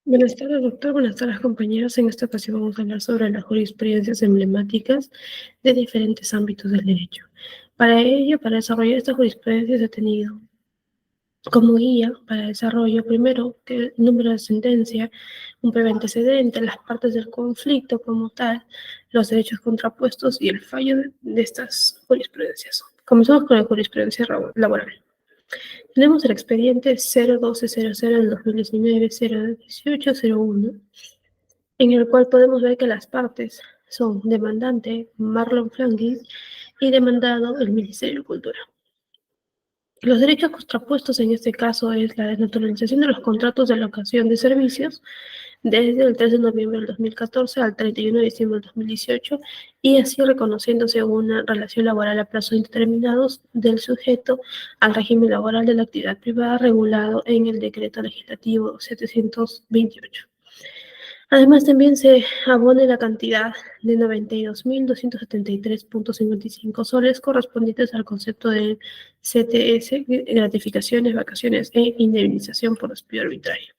Buenas tardes, doctor. Buenas tardes, compañeros. En esta ocasión vamos a hablar sobre las jurisprudencias emblemáticas de diferentes ámbitos del derecho. Para ello, para desarrollar esta jurisprudencia se ha tenido como guía para desarrollo, primero, que el número de sentencia, un breve antecedente, las partes del conflicto como tal, los derechos contrapuestos y el fallo de estas jurisprudencias. Comenzamos con la jurisprudencia laboral. Tenemos el expediente 01200 del 2019, 01801, en el cual podemos ver que las partes son demandante Marlon Franklin y demandado el Ministerio de Cultura. Los derechos contrapuestos en este caso es la desnaturalización de los contratos de locación de servicios desde el 3 de noviembre del 2014 al 31 de diciembre del 2018 y así reconociéndose una relación laboral a plazos indeterminados del sujeto al régimen laboral de la actividad privada regulado en el decreto legislativo 728. Además, también se abone la cantidad de 92.273.55 soles correspondientes al concepto de CTS, gratificaciones, vacaciones e indemnización por despido arbitrario.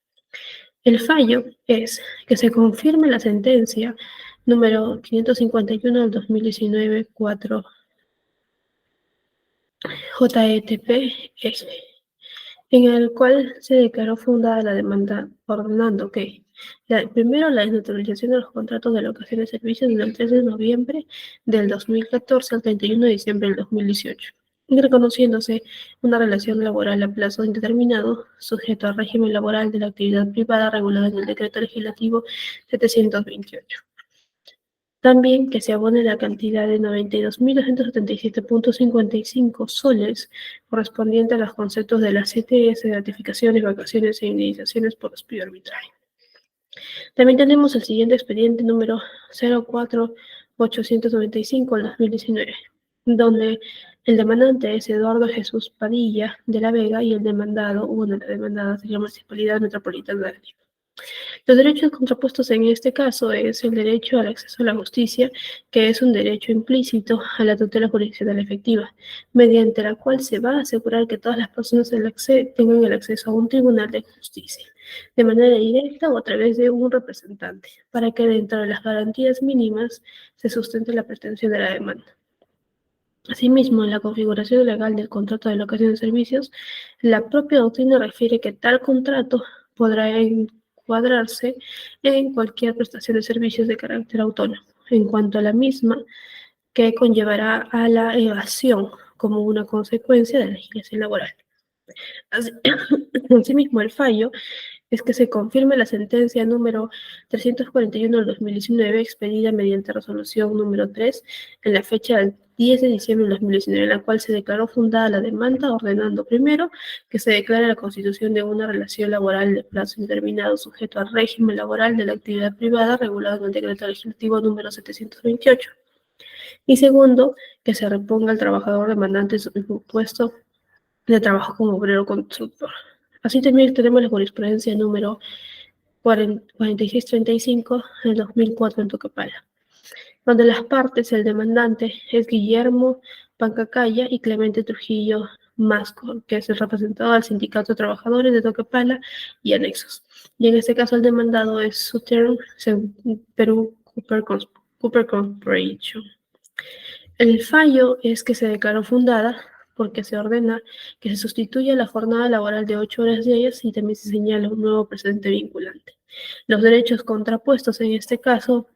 El fallo es que se confirme la sentencia número 551 del 2019, 4 JETP, en el cual se declaró fundada la demanda ordenando que, primero, la desnaturalización de los contratos de locación de servicios desde el 3 de noviembre del 2014 al 31 de diciembre del 2018, y reconociéndose una relación laboral a plazo indeterminado sujeto al régimen laboral de la actividad privada regulada en el decreto legislativo 728. También que se abone la cantidad de 92.277.55 soles correspondiente a los conceptos de las CTS, gratificaciones, vacaciones e indemnizaciones por despido arbitrario. También tenemos el siguiente expediente número 04895 del 2019, donde el demandante es Eduardo Jesús Padilla de la Vega y el demandado, la demandada sería Municipalidad Metropolitana de Lima. Los derechos contrapuestos en este caso es el derecho al acceso a la justicia, que es un derecho implícito a la tutela jurisdiccional efectiva, mediante la cual se va a asegurar que todas las personas tengan el acceso a un tribunal de justicia, de manera directa o a través de un representante, para que dentro de las garantías mínimas se sustente la pretensión de la demanda. Asimismo, en la configuración legal del contrato de locación de servicios, la propia doctrina refiere que tal contrato podrá encuadrarse en cualquier prestación de servicios de carácter autónomo, en cuanto a la misma que conllevará a la evasión como una consecuencia de la legislación laboral. Asimismo, el fallo es que se confirme la sentencia número 341 del 2019, expedida mediante resolución número 3, en la fecha del 10 de diciembre del 2019, en la cual se declaró fundada la demanda, ordenando primero que se declare la constitución de una relación laboral de plazo indeterminado sujeto al régimen laboral de la actividad privada regulado en el decreto legislativo número 728. Y segundo, que se reponga al trabajador demandante su puesto de trabajo como obrero constructor. Así también tenemos la jurisprudencia número 4635 del 2004 en Toquepala, donde las partes, el demandante es Guillermo Pancacaya y Clemente Trujillo Masco, que es el representado del Sindicato de Trabajadores de Toquepala y anexos. Y en este caso el demandado es Southern Perú Cooper Corporation. El fallo es que se declaró fundada porque se ordena que se sustituya la jornada laboral de 8 horas diarias y también se señala un nuevo precedente vinculante. Los derechos contrapuestos en este caso,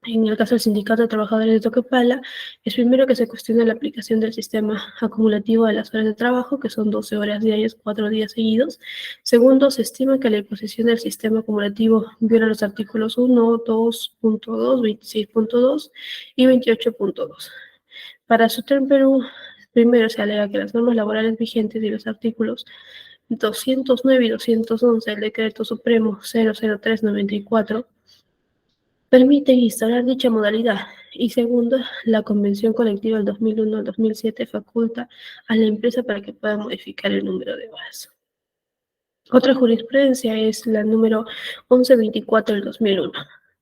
en el caso del Sindicato de Trabajadores de Toquepala, es primero que se cuestione la aplicación del sistema acumulativo de las horas de trabajo, que son 12 horas diarias, 4 días seguidos. Segundo, se estima que la imposición del sistema acumulativo viola los artículos 1, 2.2, 26.2 y 28.2. Para Southern Perú, primero se alega que las normas laborales vigentes y los artículos 209 y 211 del Decreto Supremo 00394 permiten instaurar dicha modalidad. Y segundo, la Convención Colectiva del 2001 al 2007 faculta a la empresa para que pueda modificar el número de horas. Otra jurisprudencia es la número 1124 del 2001,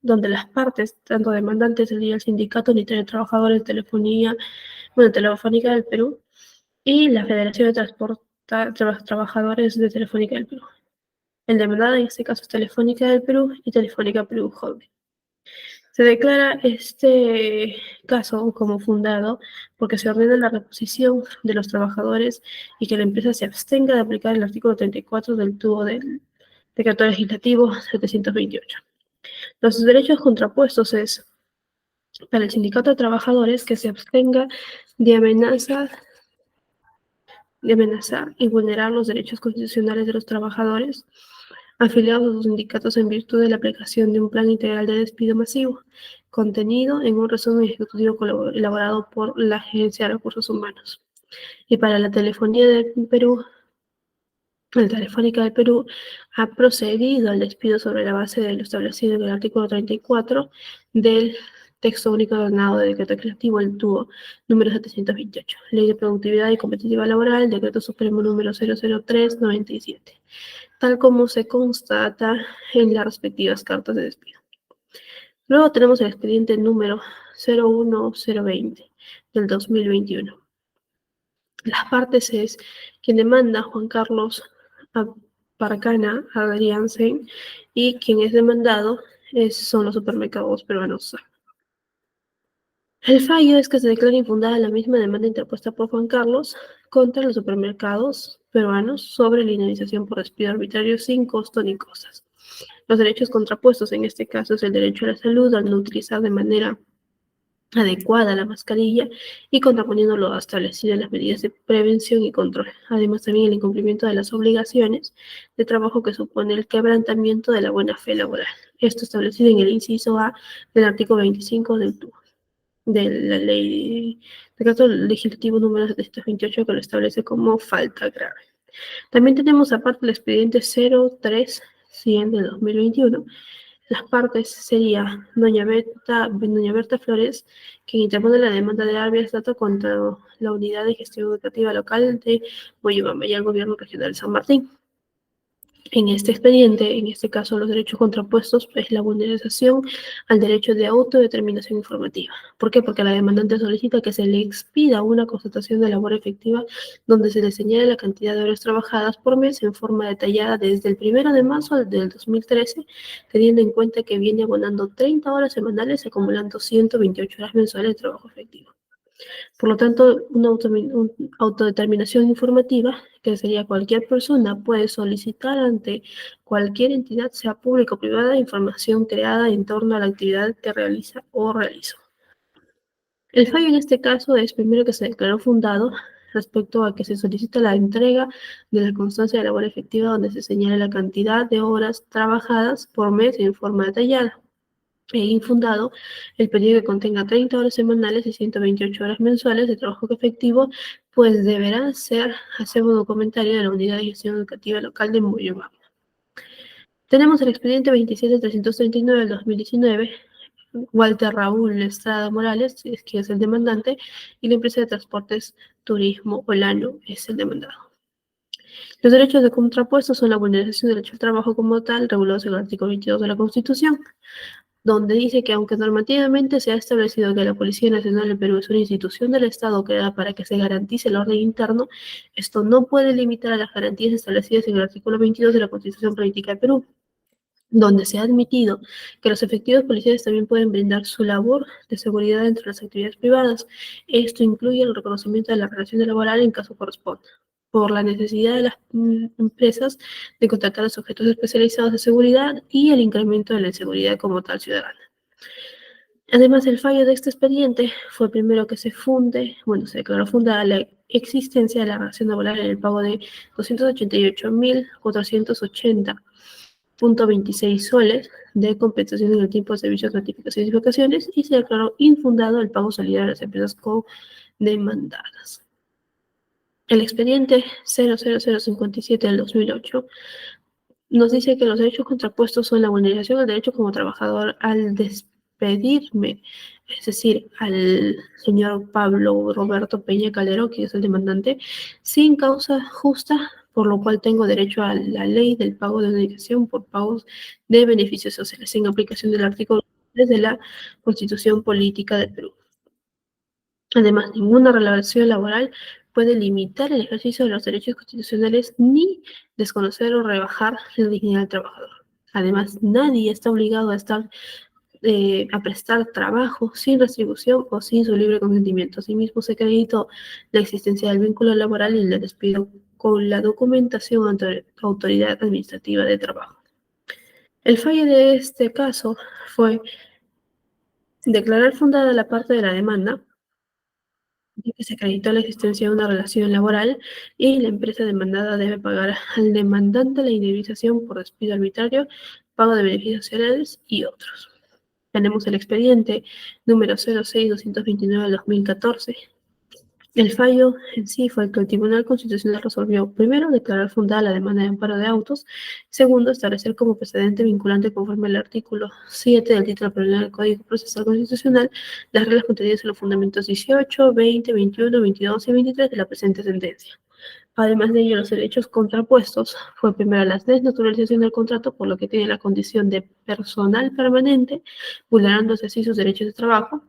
donde las partes, tanto demandantes del Sindicato Unitario de Trabajadores de Telefónica del Perú y la Federación de Trabajadores de Telefónica del Perú, El demandado en este caso es Telefónica del Perú y Telefónica Perú Holding. Se declara este caso como fundado porque se ordena la reposición de los trabajadores y que la empresa se abstenga de aplicar el artículo 34 del tubo del Decreto Legislativo 728. Los derechos contrapuestos es para el sindicato de trabajadores que se abstenga de amenazar y vulnerar los derechos constitucionales de los trabajadores afiliados a los sindicatos en virtud de la aplicación de un plan integral de despido masivo, contenido en un resumen ejecutivo elaborado por la Agencia de Recursos Humanos. Y para la telefonía del Perú, la Telefónica del Perú ha procedido al despido sobre la base de lo establecido en el artículo 34 del texto único ordenado de decreto legislativo, el TUO número 728, Ley de Productividad y Competitividad Laboral, decreto supremo número 00397, tal como se constata en las respectivas cartas de despido. Luego tenemos el expediente número 01020 del 2021. Las partes es quien demanda Juan Carlos Parcana Adriansen y quien es demandado son los supermercados peruanos. El fallo es que se declara infundada la misma demanda interpuesta por Juan Carlos contra los supermercados peruanos sobre la indemnización por despido arbitrario sin costo ni cosas. Los derechos contrapuestos en este caso es el derecho a la salud al no utilizar de manera adecuada la mascarilla y contraponiendo lo establecido en las medidas de prevención y control. Además, también el incumplimiento de las obligaciones de trabajo que supone el quebrantamiento de la buena fe laboral. Esto establecido en el inciso A del artículo 25 de la ley, decreto legislativo número 728 que lo establece como falta grave. También tenemos aparte el expediente 03100 del 2021. Las partes sería doña Berta Flores, quien interpone la demanda de Arbias Data contra la Unidad de Gestión Educativa Local de Moyobamba y el Gobierno Regional de San Martín. En este expediente, en este caso, los derechos contrapuestos es la vulneración al derecho de autodeterminación informativa. ¿Por qué? Porque la demandante solicita que se le expida una constatación de labor efectiva donde se le señale la cantidad de horas trabajadas por mes en forma detallada desde el 1 de marzo del 2013, teniendo en cuenta que viene abonando 30 horas semanales, acumulando 128 horas mensuales de trabajo efectivo. Por lo tanto, una autodeterminación informativa, que sería cualquier persona, puede solicitar ante cualquier entidad, sea pública o privada, información creada en torno a la actividad que realiza o realizó. El fallo en este caso es primero que se declaró fundado respecto a que se solicita la entrega de la constancia de labor efectiva donde se señala la cantidad de horas trabajadas por mes en forma detallada. E infundado el periodo que contenga 30 horas semanales y 128 horas mensuales de trabajo efectivo, pues deberá ser acervo documentario de la Unidad de Gestión Educativa Local de Moyobamba. Tenemos el expediente 27339 del 2019, Walter Raúl Estrada Morales, que es el demandante, y la empresa de transportes Turismo Olano es el demandado. Los derechos de contrapuesto son la vulneración del derecho al trabajo como tal, regulados en el artículo 22 de la Constitución, donde dice que aunque normativamente se ha establecido que la Policía Nacional del Perú es una institución del Estado creada para que se garantice el orden interno, esto no puede limitar a las garantías establecidas en el artículo 22 de la Constitución Política del Perú, donde se ha admitido que los efectivos policiales también pueden brindar su labor de seguridad entre las actividades privadas. Esto incluye el reconocimiento de la relación laboral en caso corresponda, por la necesidad de las empresas de contratar a sujetos especializados de seguridad y el incremento de la inseguridad como tal ciudadana. Además, el fallo de este expediente fue primero que se declaró fundada la existencia de la relación laboral en el pago de 288.480.26 soles de compensación en el tiempo de servicios, notificaciones y vacaciones, y se declaró infundado el pago solidario a las empresas co-demandadas. El expediente 00057 del 2008 nos dice que los derechos contrapuestos son la vulneración del derecho como trabajador al despedirme, es decir, al señor Pablo Roberto Peña Calero, que es el demandante, sin causa justa, por lo cual tengo derecho a la ley del pago de indemnización por pagos de beneficios sociales, en aplicación del artículo 3 de la Constitución Política del Perú. Además, ninguna relación laboral puede limitar el ejercicio de los derechos constitucionales ni desconocer o rebajar la dignidad del trabajador. Además, nadie está obligado a prestar trabajo sin retribución o sin su libre consentimiento. Asimismo, se acreditó la existencia del vínculo laboral y el despido con la documentación ante la autoridad administrativa de trabajo. El fallo de este caso fue declarar fundada la parte de la demanda, ya que se acreditó la existencia de una relación laboral y la empresa demandada debe pagar al demandante la indemnización por despido arbitrario, pago de beneficios sociales y otros. Tenemos el expediente número 06229 del 2014. El fallo en sí fue que el Tribunal Constitucional resolvió, primero, declarar fundada la demanda de amparo de autos; segundo, establecer como precedente vinculante, conforme al artículo 7 del título preliminar del Código Procesal Constitucional, las reglas contenidas en los fundamentos 18, 20, 21, 22 y 23 de la presente sentencia. Además de ello, los derechos contrapuestos fue primero la desnaturalización del contrato, por lo que tiene la condición de personal permanente, vulnerándose así sus derechos de trabajo,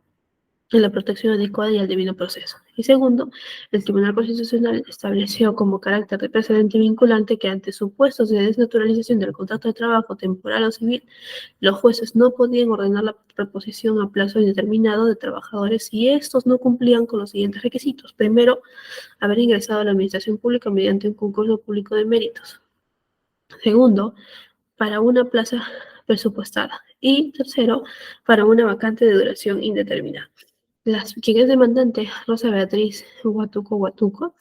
en la protección adecuada y al debido proceso. Y segundo, el Tribunal Constitucional estableció como carácter de precedente vinculante que ante supuestos de desnaturalización del contrato de trabajo temporal o civil, los jueces no podían ordenar la reposición a plazo indeterminado de trabajadores si estos no cumplían con los siguientes requisitos. Primero, haber ingresado a la administración pública mediante un concurso público de méritos. Segundo, para una plaza presupuestada. Y tercero, para una vacante de duración indeterminada. Quien es demandante, Rosa Beatriz Huatuco Huatuco,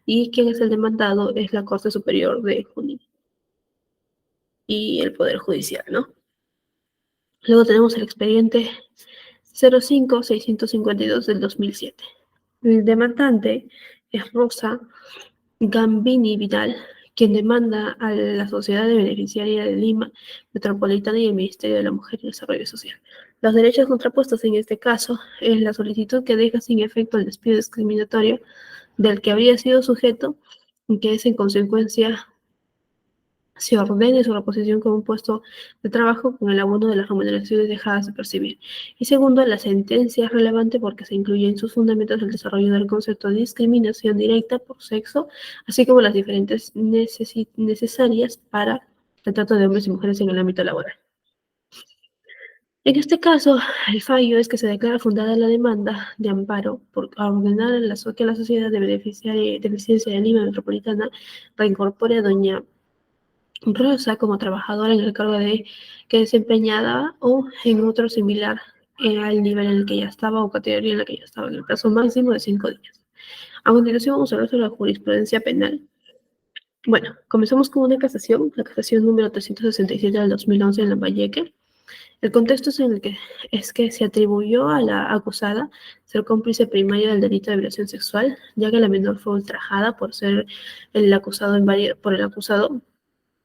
y quien es el demandado es la Corte Superior de Junín y el Poder Judicial, ¿no? Luego tenemos el expediente 05652 del 2007. El demandante es Rosa Gambini Vidal, quien demanda a la Sociedad de Beneficiaria de Lima Metropolitana y el Ministerio de la Mujer y Desarrollo Social. Los derechos contrapuestos en este caso es la solicitud que deja sin efecto el despido discriminatorio del que habría sido sujeto y que es en consecuencia se ordene su reposición con un puesto de trabajo con el abono de las remuneraciones dejadas de percibir. Y segundo, la sentencia es relevante porque se incluye en sus fundamentos el desarrollo del concepto de discriminación directa por sexo, así como las diferentes necesarias para el trato de hombres y mujeres en el ámbito laboral. En este caso, el fallo es que se declara fundada la demanda de amparo por ordenar que la Sociedad de Beneficencia de Lima Metropolitana reincorpore a doña Rosa como trabajadora en el cargo que desempeñaba o en otro similar al nivel en el que ya estaba o categoría en la que ya estaba, en el plazo máximo de 5 días. A continuación vamos a hablar sobre la jurisprudencia penal. Bueno, comenzamos con una casación, la casación número 367 del 2011 en Lambayeque. El contexto es que se atribuyó a la acusada ser cómplice primaria del delito de violación sexual, ya que la menor fue ultrajada por ser por el acusado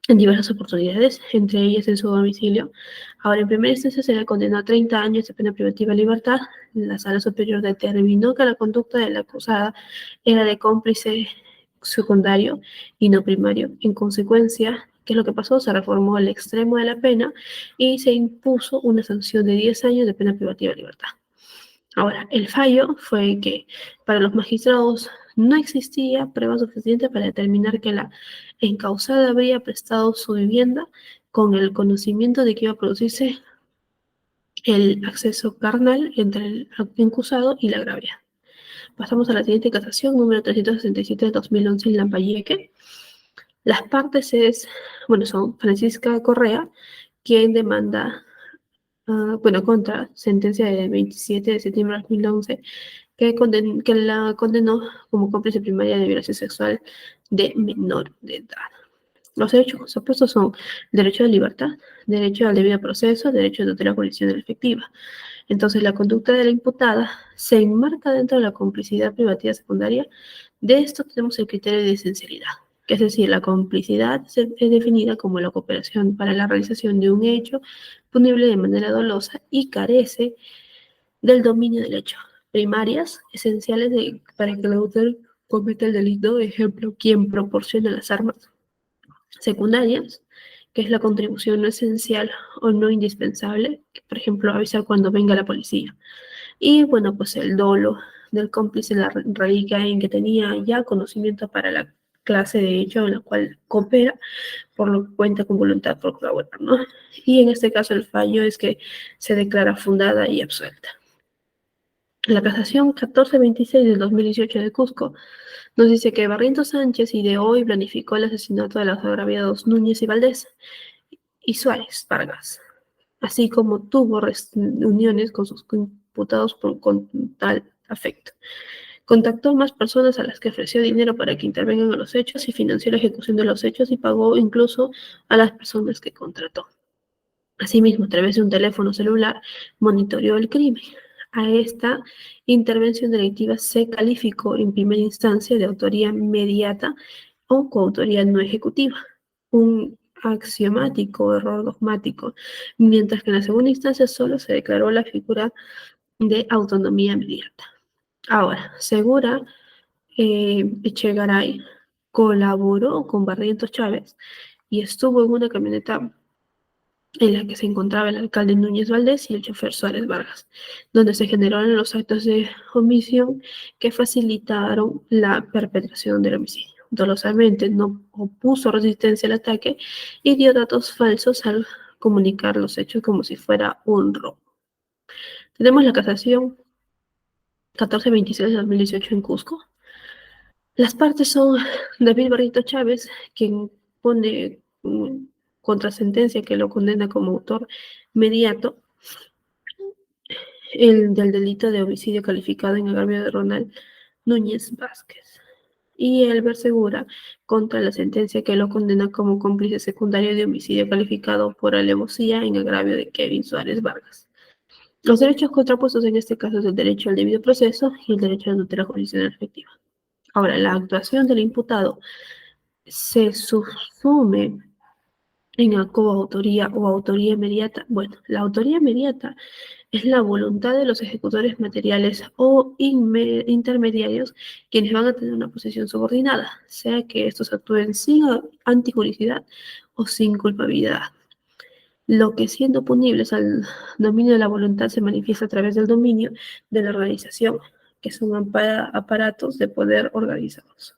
en diversas oportunidades, entre ellas en su domicilio. Ahora, en primera instancia se le condenó a 30 años de pena privativa de libertad. La Sala Superior determinó que la conducta de la acusada era de cómplice secundario y no primario. En consecuencia, ¿qué es lo que pasó? Se reformó el extremo de la pena y se impuso una sanción de 10 años de pena privativa de libertad. Ahora, el fallo fue que para los magistrados no existía prueba suficiente para determinar que la encausada habría prestado su vivienda con el conocimiento de que iba a producirse el acceso carnal entre el acusado y la agravia. Pasamos a la siguiente casación, número 367 de 2011 en Lambayeque. Las partes son Francisca Correa, quien demanda contra sentencia de 27 de septiembre de 2011, que la condenó como cómplice primaria de violación sexual de menor de edad. Los derechos opuestos son derecho a libertad, derecho al debido proceso, derecho de tutela judicial efectiva. Entonces, la conducta de la imputada se enmarca dentro de la complicidad privativa secundaria. De esto tenemos el criterio de esencialidad, que es decir, la complicidad es definida como la cooperación para la realización de un hecho punible de manera dolosa y carece del dominio del hecho. Primarias, esenciales para que el autor cometa el delito, ejemplo, quien proporciona las armas. Secundarias, que es la contribución no esencial o no indispensable, por ejemplo, avisar cuando venga la policía. Y bueno, pues el dolo del cómplice radica en que tenía ya conocimiento para la clase de hecho en la cual coopera, por lo que cuenta con voluntad por colaborar, ¿no? Y en este caso el fallo es que se declara fundada y absuelta. La casación 1426 del 2018 de Cusco nos dice que Barrientos Sánchez ideó y planificó el asesinato de los agraviados Núñez y Valdés y Suárez Vargas, así como tuvo reuniones con sus imputados con tal afecto. Contactó a más personas a las que ofreció dinero para que intervengan en los hechos y financió la ejecución de los hechos y pagó incluso a las personas que contrató. Asimismo, a través de un teléfono celular, monitoreó el crimen. A esta intervención delictiva se calificó en primera instancia de autoría mediata o coautoría no ejecutiva, un axiomático error dogmático, mientras que en la segunda instancia solo se declaró la figura de autonomía mediata. Ahora, Segura Echegaray colaboró con Barrientos Chávez y estuvo en una camioneta en la que se encontraba el alcalde Núñez Valdés y el chofer Suárez Vargas, donde se generaron los actos de omisión que facilitaron la perpetración del homicidio. Dolosamente no opuso resistencia al ataque y dio datos falsos al comunicar los hechos como si fuera un robo. Tenemos la casación 1426 de 2018 en Cusco. Las partes son David Barrito Chávez, quien pone contrasentencia que lo condena como autor mediato el del delito de homicidio calificado en agravio de Ronald Núñez Vázquez. Y Elber Segura contra la sentencia que lo condena como cómplice secundario de homicidio calificado por alevosía en agravio de Kevin Suárez Vargas. Los derechos contrapuestos en este caso es el derecho al debido proceso y el derecho a la tutela jurisdiccional efectiva. Ahora, la actuación del imputado se subsume en la coautoría o autoría inmediata. Bueno, la autoría inmediata es la voluntad de los ejecutores materiales o intermediarios quienes van a tener una posición subordinada, sea que estos actúen sin anticuricidad o sin culpabilidad. Lo que siendo punibles al dominio de la voluntad se manifiesta a través del dominio de la organización, que son aparatos de poder organizados.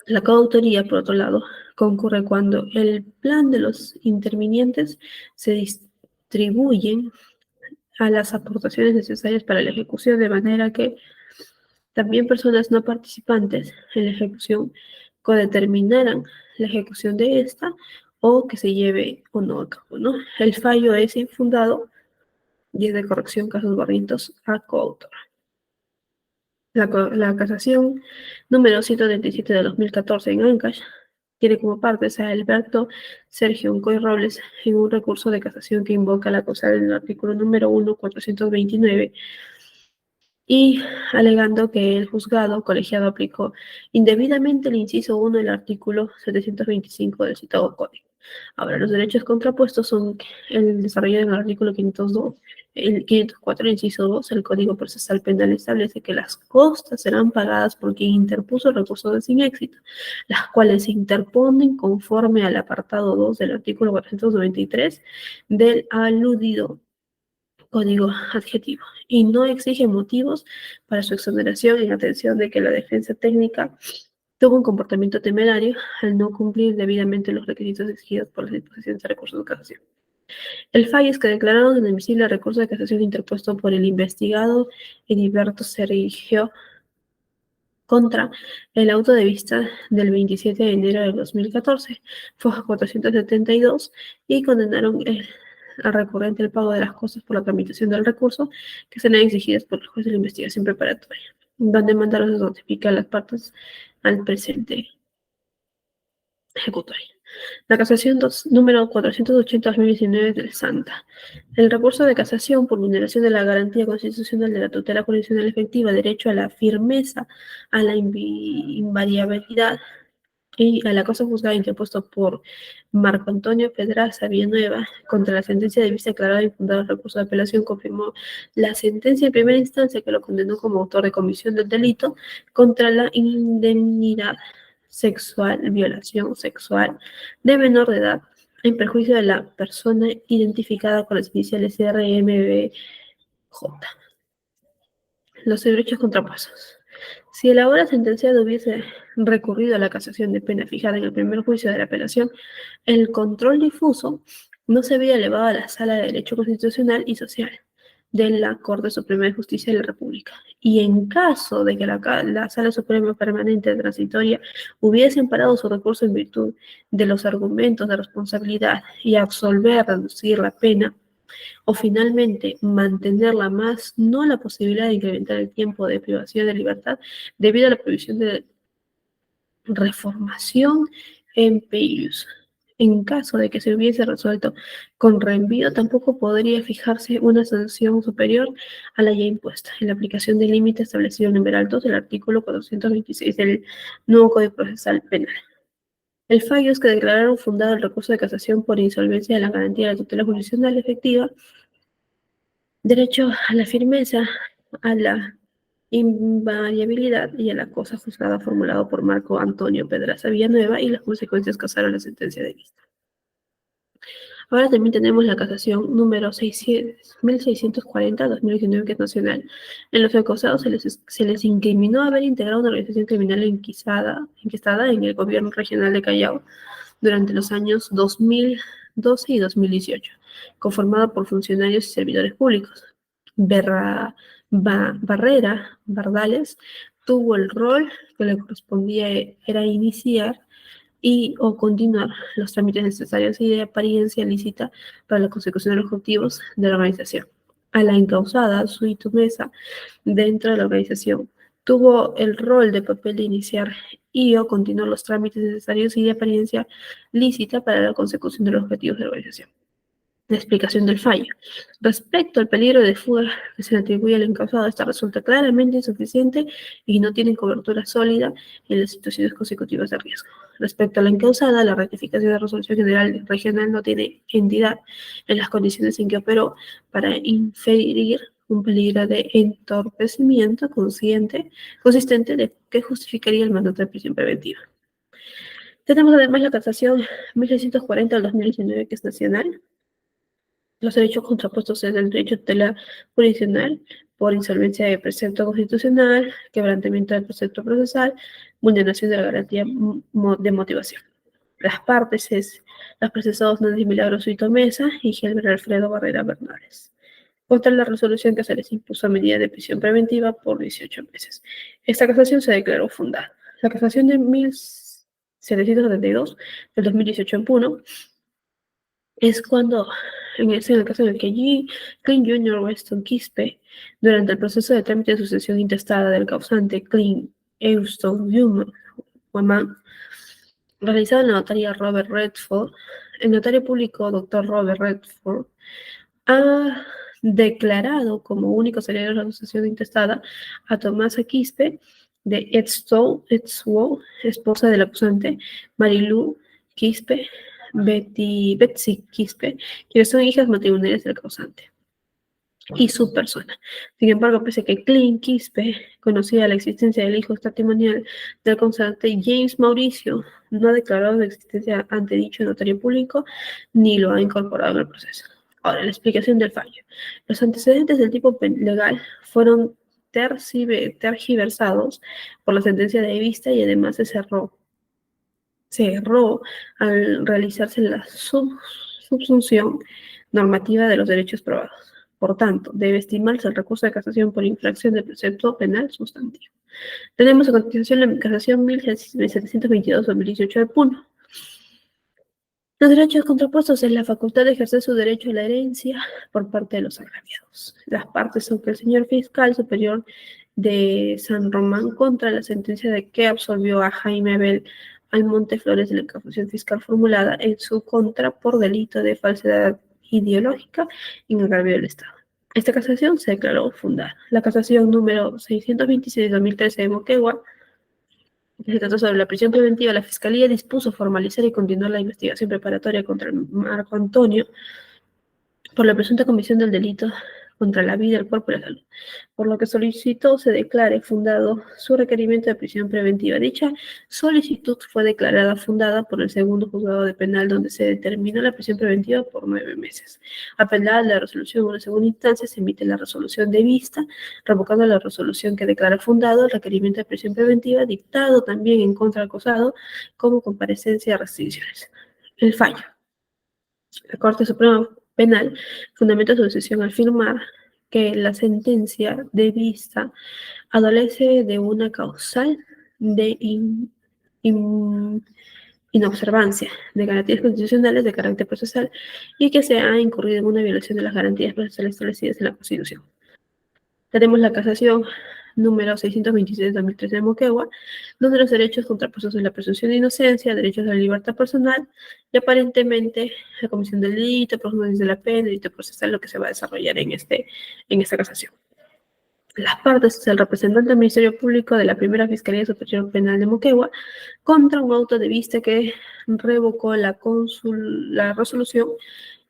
La coautoría, por otro lado, concurre cuando el plan de los intervinientes se distribuyen a las aportaciones necesarias para la ejecución, de manera que también personas no participantes en la ejecución codeterminaran la ejecución de esta o que se lleve o no a cabo, ¿no? El fallo es infundado y es de corrección casos Barrientos a coautor. La casación número 137 de 2014 en Ancash tiene como partes a Alberto Sergio Uncoy Robles en un recurso de casación que invoca la causal en el artículo número 1.429 y alegando que el juzgado colegiado aplicó indebidamente el inciso 1 del artículo 725 del citado código. Ahora, los derechos contrapuestos son el desarrollo en el artículo 502, el 504, inciso 2, el Código Procesal Penal establece que las costas serán pagadas por quien interpuso el recurso de sin éxito, las cuales se interponen conforme al apartado 2 del artículo 493 del aludido Código adjetivo y no exige motivos para su exoneración en atención de que la defensa técnica tuvo un comportamiento temerario al no cumplir debidamente los requisitos exigidos por las disposiciones de recursos de casación. El fallo es que declararon inadmisible el recurso de casación interpuesto por el investigado Heriberto Sergio contra el auto de vista del 27 de enero de 2014, foja 472, y condenaron al recurrente el pago de las costas por la tramitación del recurso que serán exigidas por el juez de la investigación preparatoria, donde mandaron a notificar las partes al presente ejecutorio. La casación número 480-2019 del Santa. El recurso de casación por vulneración de la garantía constitucional de la tutela jurisdiccional efectiva, derecho a la firmeza, a la invariabilidad y a la cosa juzgada interpuesto por Marco Antonio Pedraza Villanueva contra la sentencia de vista declarada infundada el recurso de apelación, confirmó la sentencia en primera instancia que lo condenó como autor de comisión del delito contra la indemnidad sexual, violación sexual de menor de edad, en perjuicio de la persona identificada con las iniciales RMBJ. Los derechos contrapuestos. Si el ahora sentenciado hubiese recurrido a la casación de pena fijada en el primer juicio de la apelación, el control difuso no se había elevado a la Sala de Derecho Constitucional y Social de la Corte Suprema de Justicia de la República. Y en caso de que la Sala Suprema Permanente Transitoria hubiese amparado su recurso en virtud de los argumentos de responsabilidad y absolver, reducir la pena, o finalmente mantenerla más, no la posibilidad de incrementar el tiempo de privación de libertad debido a la prohibición de reformación en peius. En caso de que se hubiese resuelto con reenvío, tampoco podría fijarse una sanción superior a la ya impuesta, en la aplicación del límite establecido en el numeral 2 del artículo 426 del nuevo Código Procesal Penal. El fallo es que declararon fundado el recurso de casación por insolvencia de la garantía de la tutela jurisdiccional efectiva, derecho a la firmeza, a la invariabilidad y a la cosa juzgada formulado por Marco Antonio Pedraza Villanueva y las consecuencias causaron la sentencia de vista. Ahora también tenemos la casación número 1640-2019, que es nacional. En los acusados se les incriminó haber integrado una organización criminal enquistada en el gobierno regional de Callao durante los años 2012 y 2018, conformada por funcionarios y servidores públicos. Bardales tuvo el rol que le correspondía, era iniciar y o continuar los trámites necesarios y de apariencia lícita para la consecución de los objetivos de la organización. A la encausada, Sui Mesa, dentro de la organización, tuvo el rol de papel de iniciar y o continuar los trámites necesarios y de apariencia lícita para la consecución de los objetivos de la organización. La explicación del fallo. Respecto al peligro de fuga que se le atribuye al encausado, esta resulta claramente insuficiente y no tiene cobertura sólida en las situaciones consecutivas de riesgo. Respecto a la encausada, la ratificación de resolución general regional no tiene entidad en las condiciones en que operó para inferir un peligro de entorpecimiento consistente de que justificaría el mandato de prisión preventiva. Tenemos además la casación 1640 del 2019, que es nacional. Los derechos contrapuestos es el derecho de tutela jurisdiccional por insolvencia de precepto constitucional, quebrantamiento del precepto procesal, vulneración de la garantía de motivación. Las partes es los procesados Nancy Milagros Suito Mesa y Gelber Alfredo Barrera Bernales, contra la resolución que se les impuso a medida de prisión preventiva por 18 meses. Esta casación se declaró fundada. La casación de 1772 del 2018 en Puno es cuando, en el caso en el que Clint Jr. Weston Quispe, durante el proceso de trámite de sucesión intestada del causante Clint Euston Woman, realizado en la notaría Robert Redford, el notario público Dr. Robert Redford ha declarado como único heredero de la sucesión intestada a Tomasa Quispe de Edstow, esposa del acusante, Marilu Quispe, Betsy Quispe, quienes son hijas matrimoniales del causante y su persona. Sin embargo, pese a que Clint Quispe conocía la existencia del hijo testimonial del causante, James Mauricio no ha declarado la existencia ante dicho notario público ni lo ha incorporado en el proceso. Ahora, la explicación del fallo. Los antecedentes del tipo legal fueron tergiversados por la sentencia de vista y además se erró al realizarse la subsunción normativa de los derechos probados. Por tanto, debe estimarse el recurso de casación por infracción del precepto penal sustantivo. Tenemos a continuación la casación 1722-2018 de Puno. Los derechos contrapuestos es la facultad de ejercer su derecho a la herencia por parte de los agraviados. Las partes son que el señor fiscal superior de San Román, contra la sentencia de que absolvió a Jaime Abel Almonte Flores de la encausación fiscal formulada en su contra por delito de falsedad ideológica en agravio del Estado. Esta casación se declaró fundada. La casación número 626-2013 de Moquegua, que se trató sobre la prisión preventiva, la Fiscalía dispuso formalizar y continuar la investigación preparatoria contra Marco Antonio por la presunta comisión del delito contra la vida, el cuerpo y la salud, por lo que solicitó se declare fundado su requerimiento de prisión preventiva. Dicha solicitud fue declarada fundada por el segundo juzgado de penal, donde se determinó la prisión preventiva por 9 meses. Apelada la resolución en la segunda instancia, se emite la resolución de vista, revocando la resolución que declara fundado el requerimiento de prisión preventiva, dictado también en contra del acusado como comparecencia de restricciones. El fallo. La Corte Suprema Penal fundamenta su decisión al afirmar que la sentencia de vista adolece de una causal de inobservancia de garantías constitucionales de carácter procesal y que se ha incurrido en una violación de las garantías procesales establecidas en la Constitución. Tenemos la casación número 626 de 2013 de Moquegua, donde los derechos contrapuestos en la presunción de inocencia, derechos a la libertad personal y aparentemente la comisión del delito, profundización de la pena, delito procesal, lo que se va a desarrollar en esta casación. Las partes es el representante del Ministerio Público de la Primera Fiscalía Superior Penal de Moquegua contra un auto de vista que revocó la resolución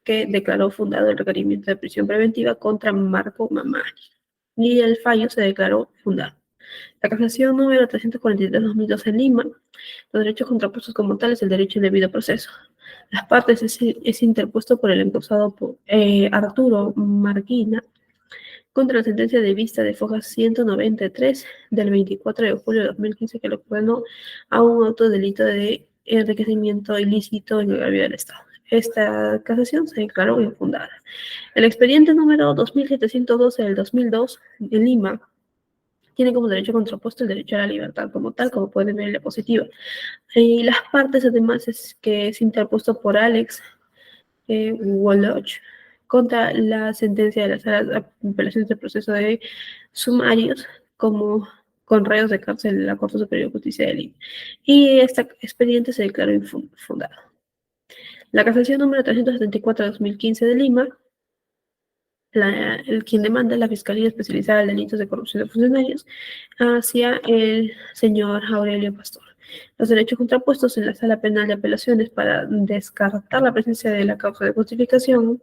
que declaró fundado el requerimiento de prisión preventiva contra Marco Mamani y el fallo se declaró fundado. La casación número 343-2012 en Lima, los derechos contrapuestos como tales, el derecho al debido proceso. Las partes es interpuesto por el encausado Arturo Marquina contra la sentencia de vista de foja 193 del 24 de julio de 2015 que lo condenó a un autodelito de enriquecimiento ilícito en el agravio del Estado. Esta casación se declaró infundada. El expediente número 2712 del 2002 en Lima tiene como derecho contrapuesto el derecho a la libertad como tal, como pueden ver en la diapositiva. Y las partes además es que es interpuesto por Alex Woloch contra la sentencia de la Sala de Apelaciones del Proceso de Sumarios como con reos de cárcel de la Corte Superior de Justicia de Lima. Y este expediente se declaró infundado. La casación número 374 de 2015 de Lima, quien demanda la Fiscalía Especializada en Delitos de Corrupción de Funcionarios hacia el señor Aurelio Pastor. Los derechos contrapuestos en la Sala Penal de Apelaciones para descartar la presencia de la causa de justificación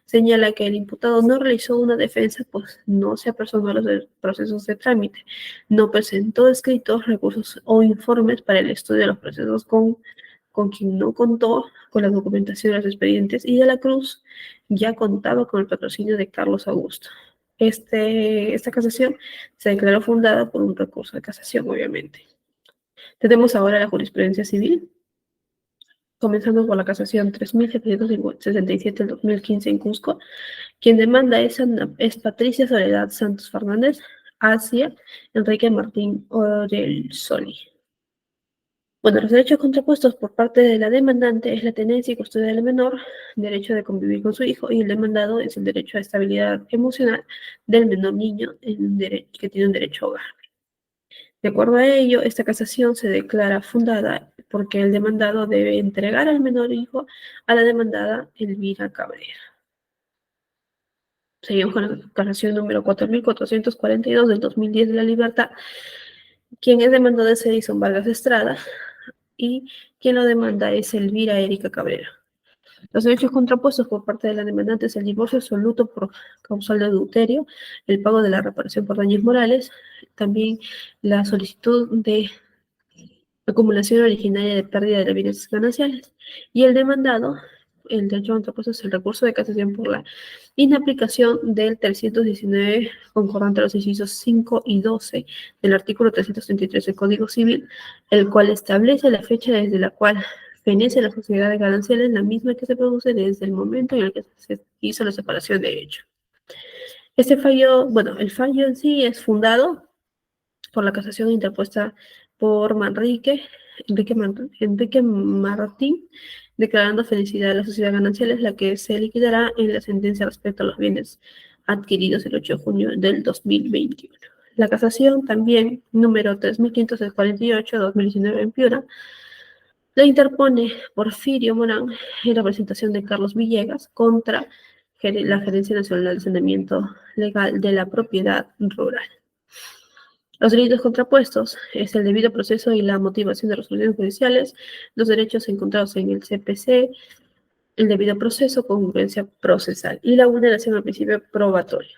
señala que el imputado no realizó una defensa, pues no se apersonó a los procesos de trámite, no presentó escritos, recursos o informes para el estudio de los procesos con quien no contó con la documentación de los expedientes y de la Cruz ya contaba con el patrocinio de Carlos Augusto. Esta casación se declaró fundada por un recurso de casación, obviamente. Tenemos ahora la jurisprudencia civil, comenzando por la casación 3767 del 2015 en Cusco. Quien demanda es Patricia Soledad Santos Fernández hacia Enrique Martín Orelsoli. Bueno, los derechos contrapuestos por parte de la demandante es la tenencia y custodia del menor, derecho de convivir con su hijo, y el demandado es el derecho a estabilidad emocional del menor niño que tiene un derecho a hogar. De acuerdo a ello, esta casación se declara fundada porque el demandado debe entregar al menor hijo a la demandada Elvira Cabrera. Seguimos con la casación número 4442 del 2010 de la Libertad. Quien es demandado es Edison Vargas Estrada y quien lo demanda es Elvira Erika Cabrera. Los derechos contrapuestos por parte de la demandante es el divorcio absoluto por causal de adulterio, el pago de la reparación por daños morales, también la solicitud de acumulación originaria de pérdida de bienes gananciales. Y el demandado, el derecho contrapuesto es el recurso de casación por la inaplicación del 319 concordante a los incisos 5 y 12 del artículo 333 del Código Civil, el cual establece la fecha desde la cual fenece la sociedad de gananciales, la misma que se produce desde el momento en el que se hizo la separación de hecho. Este fallo, bueno, el fallo en sí es fundado por la casación interpuesta por Enrique Martín, declarando felicidad a la sociedad gananciales, la que se liquidará en la sentencia respecto a los bienes adquiridos el 8 de junio del 2021. La casación también, número 3548-2019 en Piura, la interpone Porfirio Morán en representación de Carlos Villegas contra la Gerencia Nacional de Saneamiento Legal de la Propiedad Rural. Los delitos contrapuestos es el debido proceso y la motivación de resoluciones judiciales, los derechos encontrados en el CPC, el debido proceso, congruencia procesal y la vulneración al principio probatorio.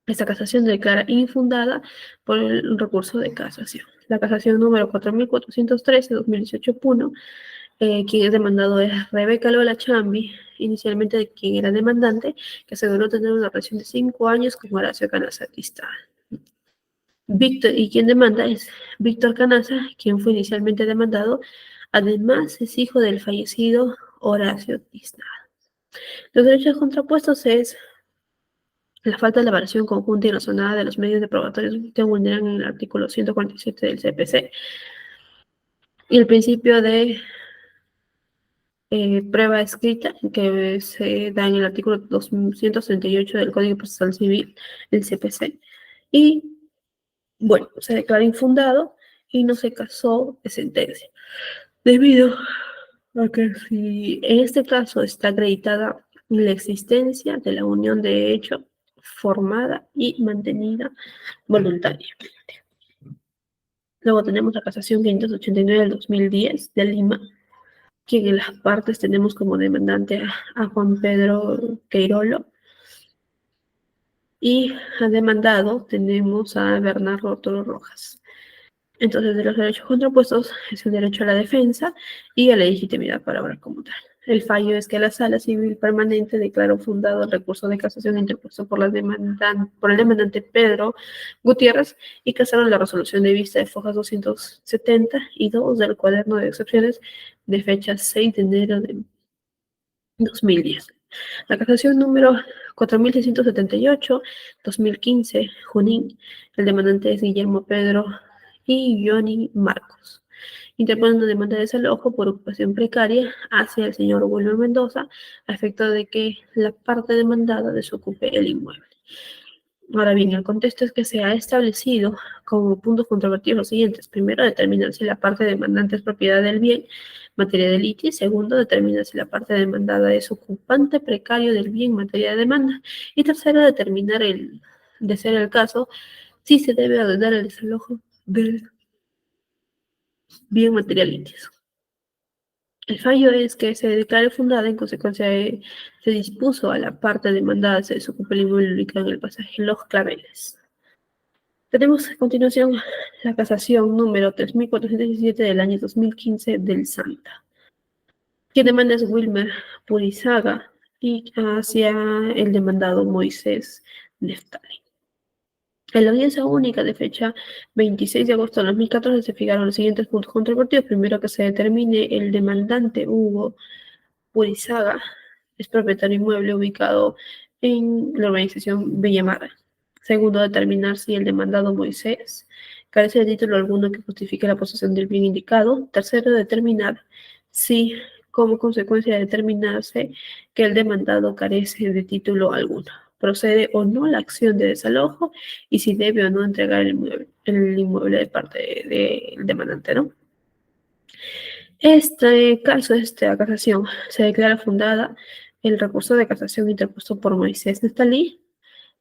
Esta casación declara infundada por el recurso de casación. La casación número 4413-2018 Puno, quien es demandado es Rebeca Lola Chambi, inicialmente de quien era demandante, que aseguró tener una relación de 5 años con Horacio Canasa Cristal. Víctor, y quien demanda es Víctor Canasa, quien fue inicialmente demandado, además es hijo del fallecido Horacio Cristal. Los derechos contrapuestos es la falta de la variación conjunta y razonada de los medios de probatorios que vulneran el artículo 147 del CPC y el principio de prueba escrita que se da en el artículo 238 del Código Procesal Civil, el CPC. Y bueno, se declara infundado y no se casó de sentencia. Debido a que si en este caso está acreditada la existencia de la unión de hecho formada y mantenida voluntariamente. Luego tenemos la casación 589 del 2010 de Lima, que en las partes tenemos como demandante a Juan Pedro Queirolo y a demandado tenemos a Bernardo Toro Rojas. Entonces, de los derechos contrapuestos es el derecho a la defensa y a la legitimidad para obrar como tal. El fallo es que la Sala Civil Permanente declaró fundado el recurso de casación interpuesto por el demandante Pedro Gutiérrez y casaron la resolución de vista de fojas 270 y 2 del cuaderno de excepciones de fecha 6 de enero de 2010. La casación número 4678-2015, Junín. El demandante es Guillermo Pedro y Johnny Marcos. Interponen una demanda de desalojo por ocupación precaria hacia el señor Wilmer Mendoza a efecto de que la parte demandada desocupe el inmueble. Ahora bien, el contexto es que se ha establecido como puntos controvertidos los siguientes. Primero, determinar si la parte demandante es propiedad del bien, materia de litis. Segundo, determinar si la parte demandada es ocupante precario del bien, materia de demanda. Y tercero, determinar, de ser el caso, si se debe ordenar el desalojo del bien, materia litis. El fallo es que se declare fundada, en consecuencia se dispuso a la parte demandada se desocupe el inmueble ubicado en el pasaje Los Claveles. Tenemos a continuación la casación número 3417 del año 2015 del Santa, que demanda es Wilmer Purizaga y hacia el demandado Moisés Neftali. En la audiencia única de fecha 26 de agosto de 2014 se fijaron los siguientes puntos controvertidos. Primero, que se determine el demandante Hugo Purizaga es propietario inmueble ubicado en la urbanización Villamar. Segundo, determinar si el demandado Moisés carece de título alguno que justifique la posesión del bien indicado. Tercero, determinar si, como consecuencia de determinarse que el demandado carece de título alguno, procede o no la acción de desalojo y si debe o no entregar el inmueble de parte del demandante, ¿no? Este caso, esta casación, se declara fundada el recurso de casación interpuesto por Moisés Nestalí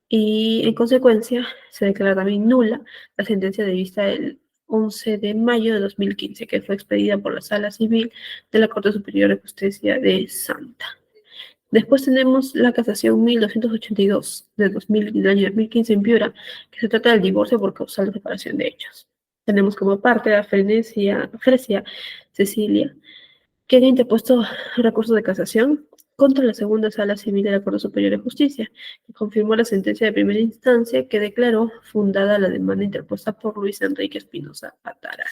y, en consecuencia, se declara también nula la sentencia de vista del 11 de mayo de 2015, que fue expedida por la Sala Civil de la Corte Superior de Justicia de Santa. Después tenemos la casación 1282 del año 2015 en Piura, que se trata del divorcio por causal de separación de hechos. Tenemos como parte a Fresia Cecilia, que ha interpuesto recurso de casación contra la segunda Sala Civil de la Corte Superior de Justicia, que confirmó la sentencia de primera instancia que declaró fundada la demanda interpuesta por Luis Enrique Espinosa Atara.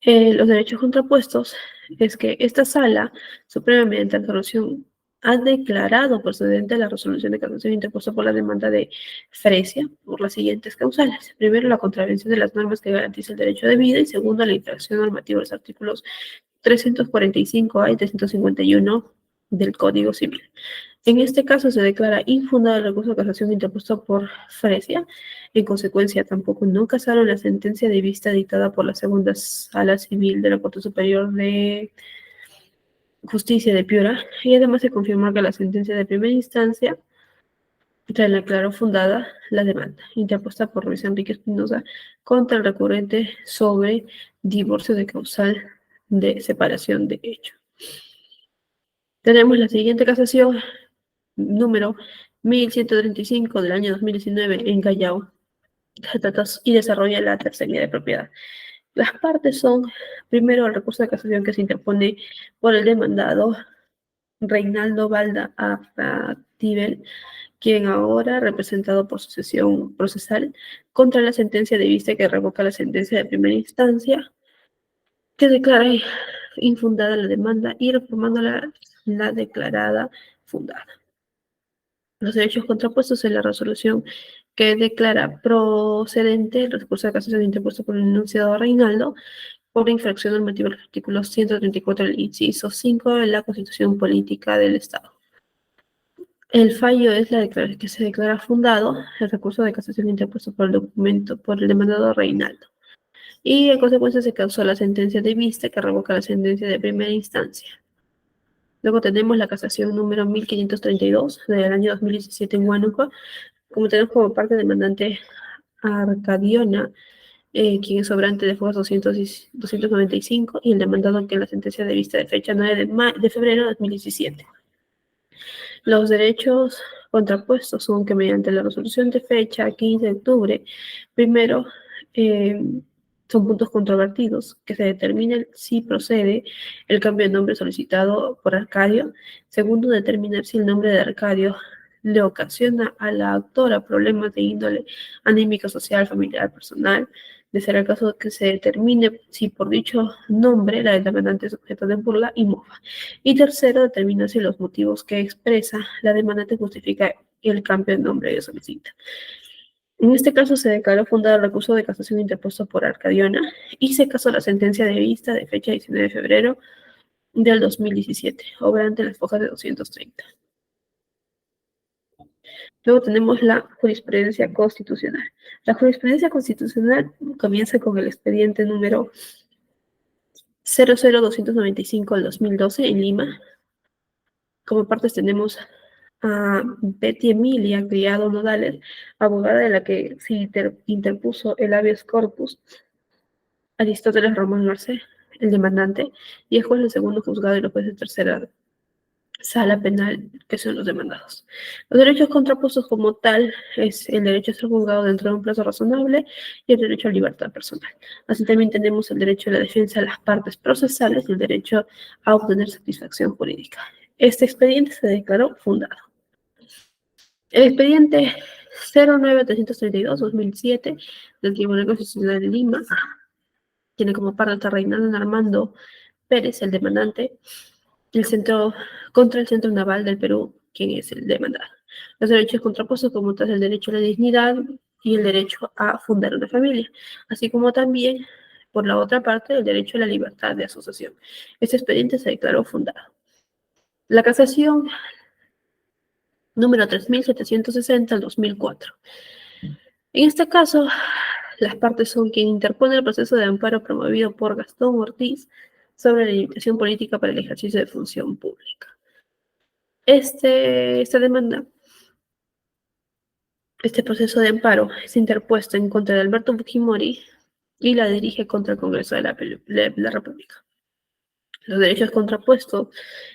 Los derechos contrapuestos es que esta Sala Suprema, mediante resolución, ha declarado procedente la resolución de casación interpuesta por la demanda de Fresia por las siguientes causales. Primero, la contravención de las normas que garantizan el derecho de vida y segundo, la infracción normativa de los artículos 345A y 351 del Código Civil. En este caso se declara infundado el recurso de casación interpuesto por Fresia. En consecuencia, tampoco no casaron la sentencia de vista dictada por la segunda Sala Civil de la Corte Superior de Justicia de Piura, y además se confirmó que la sentencia de primera instancia se declaró fundada la demanda interpuesta por Luis Enrique Espinosa contra el recurrente sobre divorcio de causal de separación de hecho. Tenemos la siguiente casación, número 1135 del año 2019 en Callao. Se trata y desarrolla la tercera vía de propiedad. Las partes son, primero, el recurso de casación que se interpone por el demandado Reinaldo Balda Arratibel, quien ahora, representado por sucesión procesal, contra la sentencia de vista que revoca la sentencia de primera instancia, que declara infundada la demanda y reformando la declarada fundada. Los derechos contrapuestos en la resolución que declara procedente el recurso de casación interpuesto por el enunciado Reinaldo por infracción normativa del artículo 134 del inciso 5 de la Constitución Política del Estado. El fallo es la declaración que se declara fundado el recurso de casación interpuesto por el documento por el demandado Reinaldo. Y en consecuencia se causó la sentencia de vista que revoca la sentencia de primera instancia. Luego tenemos la casación número 1532 del año 2017 en Huánuco, como tenemos como parte demandante Arcadiona, quien es sobrante de fuerzas 295, y el demandado que en la sentencia de vista de fecha 9 de febrero de 2017. Los derechos contrapuestos son que mediante la resolución de fecha 15 de octubre, primero, son puntos controvertidos, que se determinen si procede el cambio de nombre solicitado por Arcadio. Segundo, determinar si el nombre de Arcadio le ocasiona a la autora problemas de índole anímica, social, familiar, personal. De ser el caso que se determine si por dicho nombre la demandante es objeto de burla y mofa. Y tercero, determinar si los motivos que expresa la demandante justifica el cambio de nombre que solicita. En este caso se declaró fundado el recurso de casación interpuesto por Arcadiona y se casó la sentencia de vista de fecha 19 de febrero del 2017, obrante las fojas de 230. Luego tenemos la jurisprudencia constitucional. La jurisprudencia constitucional comienza con el expediente número 00295 del 2012 en Lima. Como partes tenemos a Betty Emilia Criado Nodales, abogada de la que se interpuso el habeas corpus, Aristóteles Román Marcé, el demandante, y el juez del segundo juzgado y los jueces de tercera sala penal, que son los demandados. Los derechos contrapuestos como tal es el derecho a ser juzgado dentro de un plazo razonable y el derecho a libertad personal. Así también tenemos el derecho a la defensa de las partes procesales y el derecho a obtener satisfacción jurídica. Este expediente se declaró fundado. El expediente 09332-2007 del Tribunal Constitucional de Lima tiene como parte a Reinaldo Armando Pérez, el demandante, contra el Centro Naval del Perú, quien es el demandado. Los derechos contrapuestos como tal el derecho a la dignidad y el derecho a fundar una familia, así como también, por la otra parte, el derecho a la libertad de asociación. Este expediente se declaró fundado. La casación número 3760 del 2004. En este caso, las partes son quien interpone el proceso de amparo promovido por Gastón Ortiz sobre la limitación política para el ejercicio de función pública. Esta demanda, este proceso de amparo es interpuesto en contra de Alberto Fujimori y la dirige contra el Congreso de la República. Los derechos contrapuestos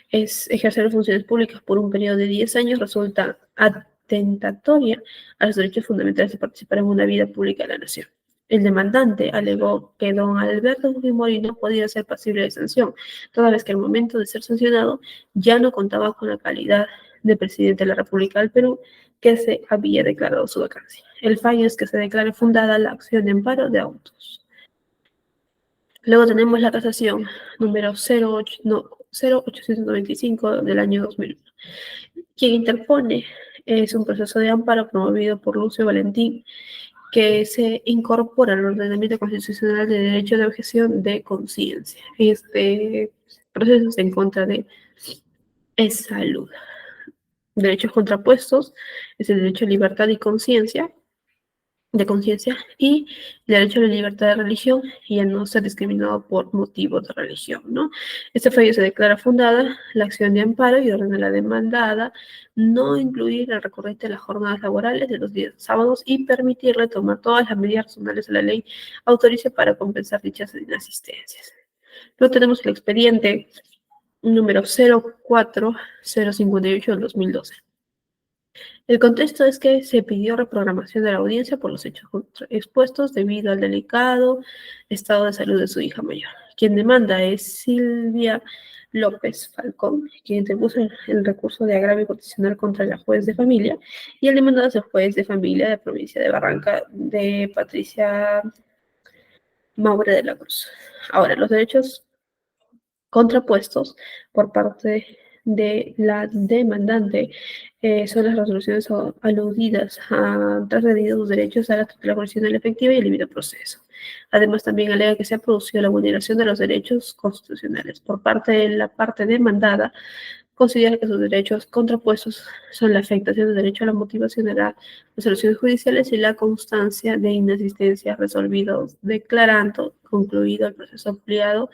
es ejercer funciones públicas por un periodo de 10 años resulta atentatoria a los derechos fundamentales de participar en una vida pública de la nación. El demandante alegó que don Alberto Fujimori no podía ser pasible de sanción, toda vez que al momento de ser sancionado ya no contaba con la calidad de presidente de la República del Perú, que se había declarado su vacancia. El fallo es que se declare fundada la acción de amparo de autos. Luego tenemos la casación número 0895 del año 2001. Quien interpone es un proceso de amparo promovido por Lucio Valentín, que se incorpora al ordenamiento constitucional de derecho de objeción de conciencia. Este proceso es en contra de salud. Derechos contrapuestos es el derecho a libertad y conciencia, y el derecho a la libertad de religión y a no ser discriminado por motivos de religión, ¿no? Este fallo se declara fundada la acción de amparo y ordena a la demandada no incluir al recurrente las jornadas laborales de los días sábados y permitirle tomar todas las medidas razonables de la ley autorice para compensar dichas inasistencias. Luego tenemos el expediente número 04058 del 2012. El contexto es que se pidió reprogramación de la audiencia por los hechos expuestos debido al delicado estado de salud de su hija mayor. Quien demanda es Silvia López Falcón, quien interpuso el recurso de agravio constitucional contra la juez de familia, y el demandado es el juez de familia de provincia de Barranca, de Patricia Maure de la Cruz. Ahora, los derechos contrapuestos por parte de la demandante son las resoluciones aludidas a trasgredido sus derechos a la tutela condicional efectiva y el debido proceso. Además, también alega que se ha producido la vulneración de los derechos constitucionales. Por parte de la parte demandada, considera que sus derechos contrapuestos son la afectación del derecho a la motivación de las resoluciones judiciales y la constancia de inasistencia resolvido, declarando concluido el proceso ampliado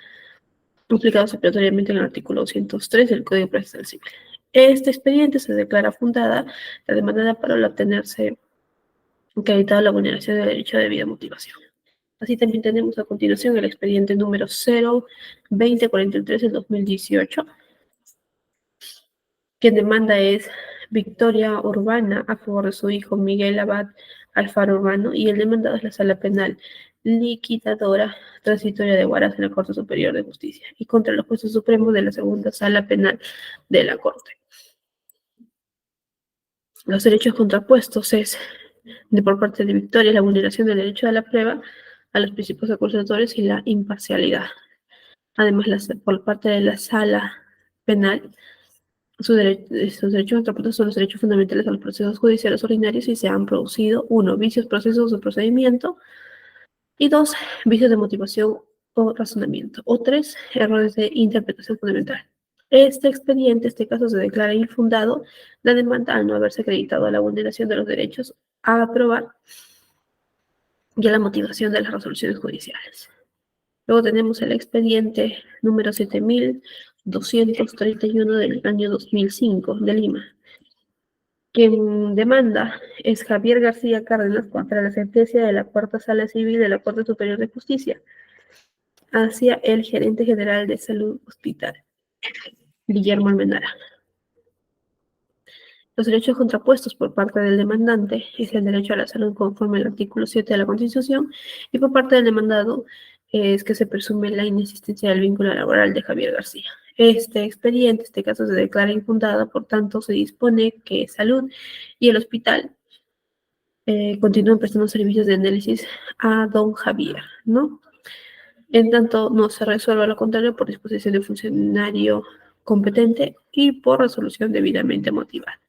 implicados obligatoriamente en el artículo 203 del Código Procesal Civil. Este expediente se declara fundada la demanda para obtenerse acreditada la vulneración del derecho de debida motivación. Así también tenemos a continuación el expediente número 02043 del 2018. Quien demanda es Victoria Urbana a favor de su hijo Miguel Abad Alfaro Urbano, y el demandado es la Sala Penal Liquidadora Transitoria de Huaraz en la Corte Superior de Justicia y contra los jueces supremos de la Segunda Sala Penal de la Corte. Los derechos contrapuestos es por parte de Victoria la vulneración del derecho a la prueba, a los principios acusatorios y la imparcialidad. Además, por parte de la Sala Penal, sus derechos contrapuestos son los derechos fundamentales a los procesos judiciales ordinarios y se han producido: 1, vicios, procesos o procedimiento; y 2, vicios de motivación o razonamiento; o 3, errores de interpretación fundamental. Este expediente, este caso, se declara infundado la demanda al no haberse acreditado a la vulneración de los derechos a aprobar y a la motivación de las resoluciones judiciales. Luego tenemos el expediente número 7231 del año 2005 de Lima. Quien demanda es Javier García Cárdenas contra la sentencia de la Cuarta Sala Civil de la Corte Superior de Justicia hacia el gerente general de Salud Hospital, Guillermo Almenara. Los derechos contrapuestos por parte del demandante es el derecho a la salud conforme al artículo 7 de la Constitución, y por parte del demandado es que se presume la inexistencia del vínculo laboral de Javier García. Este expediente, este caso, se declara infundado, por tanto se dispone que Salud y el hospital continúan prestando servicios de análisis a don Javier, ¿no? En tanto no se resuelva lo contrario por disposición de funcionario competente y por resolución debidamente motivada.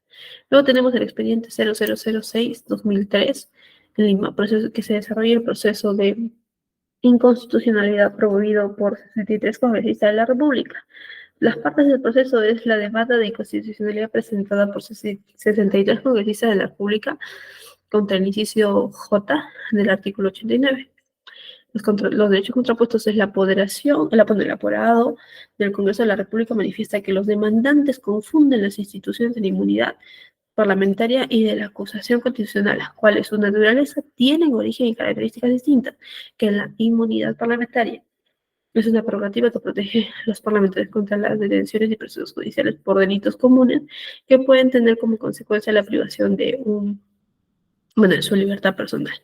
Luego tenemos el expediente 0006-2003 en Lima, proceso que se desarrolla el proceso de inconstitucionalidad promovido por 63 congresistas de la República. Las partes del proceso es la demanda de inconstitucionalidad presentada por 63 congresistas de la República contra el inciso J del artículo 89. Los derechos contrapuestos es la apoderación, el apoderado del Congreso de la República manifiesta que los demandantes confunden las instituciones de la inmunidad parlamentaria y de la acusación constitucional, las cuales su naturaleza tienen origen y características distintas que la inmunidad parlamentaria. Es una prerrogativa que protege a los parlamentarios contra las detenciones y procesos judiciales por delitos comunes que pueden tener como consecuencia la privación de su libertad personal.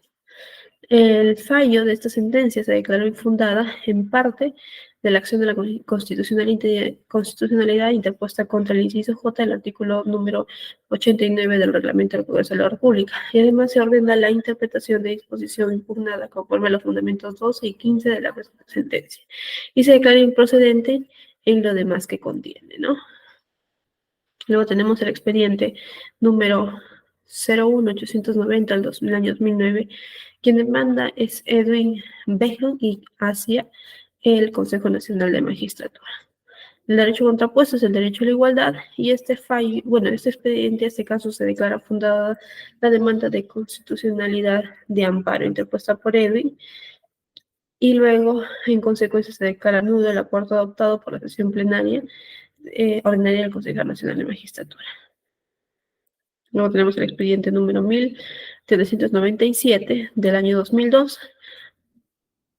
El fallo de esta sentencia se declaró infundada en parte de la acción de la constitucionalidad interpuesta contra el inciso J del artículo número 89 del Reglamento del Congreso de la República, y además se ordena la interpretación de disposición impugnada conforme a los fundamentos 12 y 15 de la sentencia, y se declara improcedente en lo demás que contiene, ¿no? Luego tenemos el expediente número 01890 del año 2009. Quien demanda es Edwin Beckham y hacia el Consejo Nacional de Magistratura. El derecho contrapuesto es el derecho a la igualdad, y este expediente, este caso, se declara fundada la demanda de constitucionalidad de amparo interpuesta por Edwin, y luego, en consecuencia, se declara nulo el acuerdo adoptado por la sesión plenaria ordinaria del Consejo Nacional de Magistratura. Luego tenemos el expediente número 1797 del año 2002.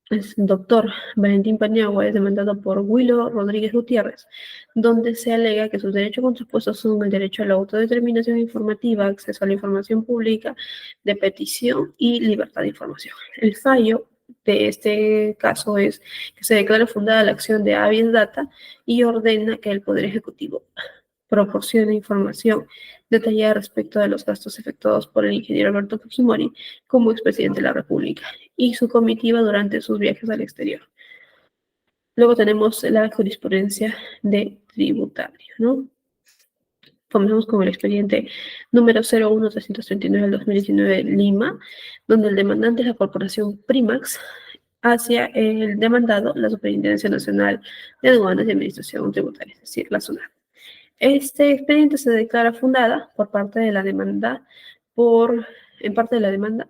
es doctor Valentín Paniagua, es demandado por Willo Rodríguez Gutiérrez, donde se alega que sus derechos contrapuestos son el derecho a la autodeterminación informativa, acceso a la información pública, de petición y libertad de información. El fallo de este caso es que se declara fundada la acción de habeas data y ordena que el Poder Ejecutivo proporcione información detallada respecto de los gastos efectuados por el ingeniero Alberto Fujimori como expresidente de la República y su comitiva durante sus viajes al exterior. Luego tenemos la jurisprudencia de tributario, ¿no? Comenzamos con el expediente número 01339 del 2019 Lima, donde el demandante es la corporación Primax hacia el demandado, la Superintendencia Nacional de Aduanas y Administración Tributaria, es decir, la SUNAT. Este expediente se declara fundada por parte de la demanda en parte de la demanda,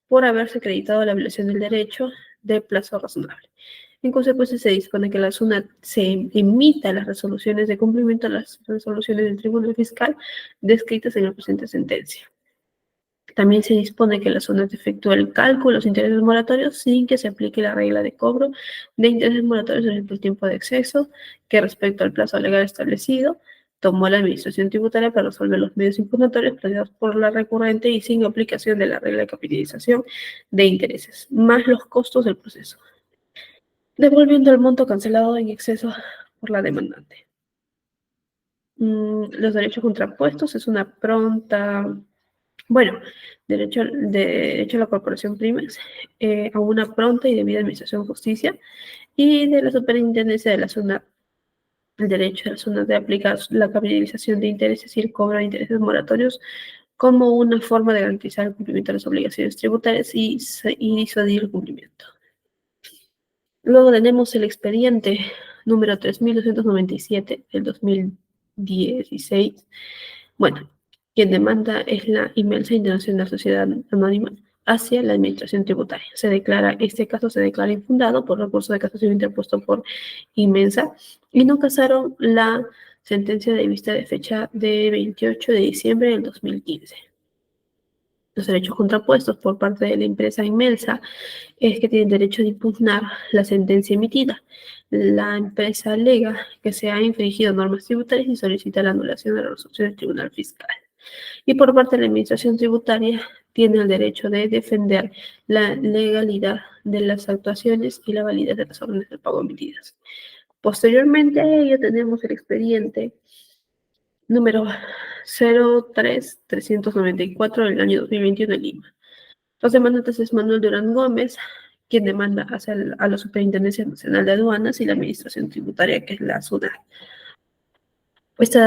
por haberse acreditado la violación del derecho de plazo razonable. En consecuencia, se dispone que la SUNAT se emita las resoluciones de cumplimiento a las resoluciones del Tribunal Fiscal descritas en la presente sentencia. También se dispone que la SUNAT efectúe el cálculo de los intereses moratorios sin que se aplique la regla de cobro de intereses moratorios durante el tiempo de exceso, que respecto al plazo legal establecido, tomó la Administración Tributaria para resolver los medios impugnatorios planteados por la recurrente y sin aplicación de la regla de capitalización de intereses, más los costos del proceso, devolviendo el monto cancelado en exceso por la demandante. Los derechos contrapuestos es una pronta, bueno, derecho a la corporación Primex, a una pronta y debida administración de justicia, y de la superintendencia de la zona, el derecho de la zona de aplicar la capitalización de intereses y el cobro de intereses moratorios como una forma de garantizar el cumplimiento de las obligaciones tributarias y disuadir el cumplimiento. Luego tenemos el expediente número 3297 del 2016. Bueno, quien demanda es la Inmensa Internacional Sociedad Anónima hacia la Administración Tributaria. Este caso se declara infundado por recurso de casación interpuesto por Inmensa y no casaron la sentencia de vista de fecha de 28 de diciembre del 2015. Los derechos contrapuestos por parte de la empresa Inmensa es que tienen derecho de impugnar la sentencia emitida. La empresa alega que se ha infringido normas tributarias y solicita la anulación de la resolución del Tribunal Fiscal. Y por parte de la Administración Tributaria tiene el derecho de defender la legalidad de las actuaciones y la validez de las órdenes de pago emitidas. Posteriormente a ello tenemos el expediente número 03394 del año 2021 en Lima. Los demandantes es Manuel Durán Gómez, quien demanda a la Superintendencia Nacional de Aduanas y la Administración Tributaria, que es la SUNAT. Este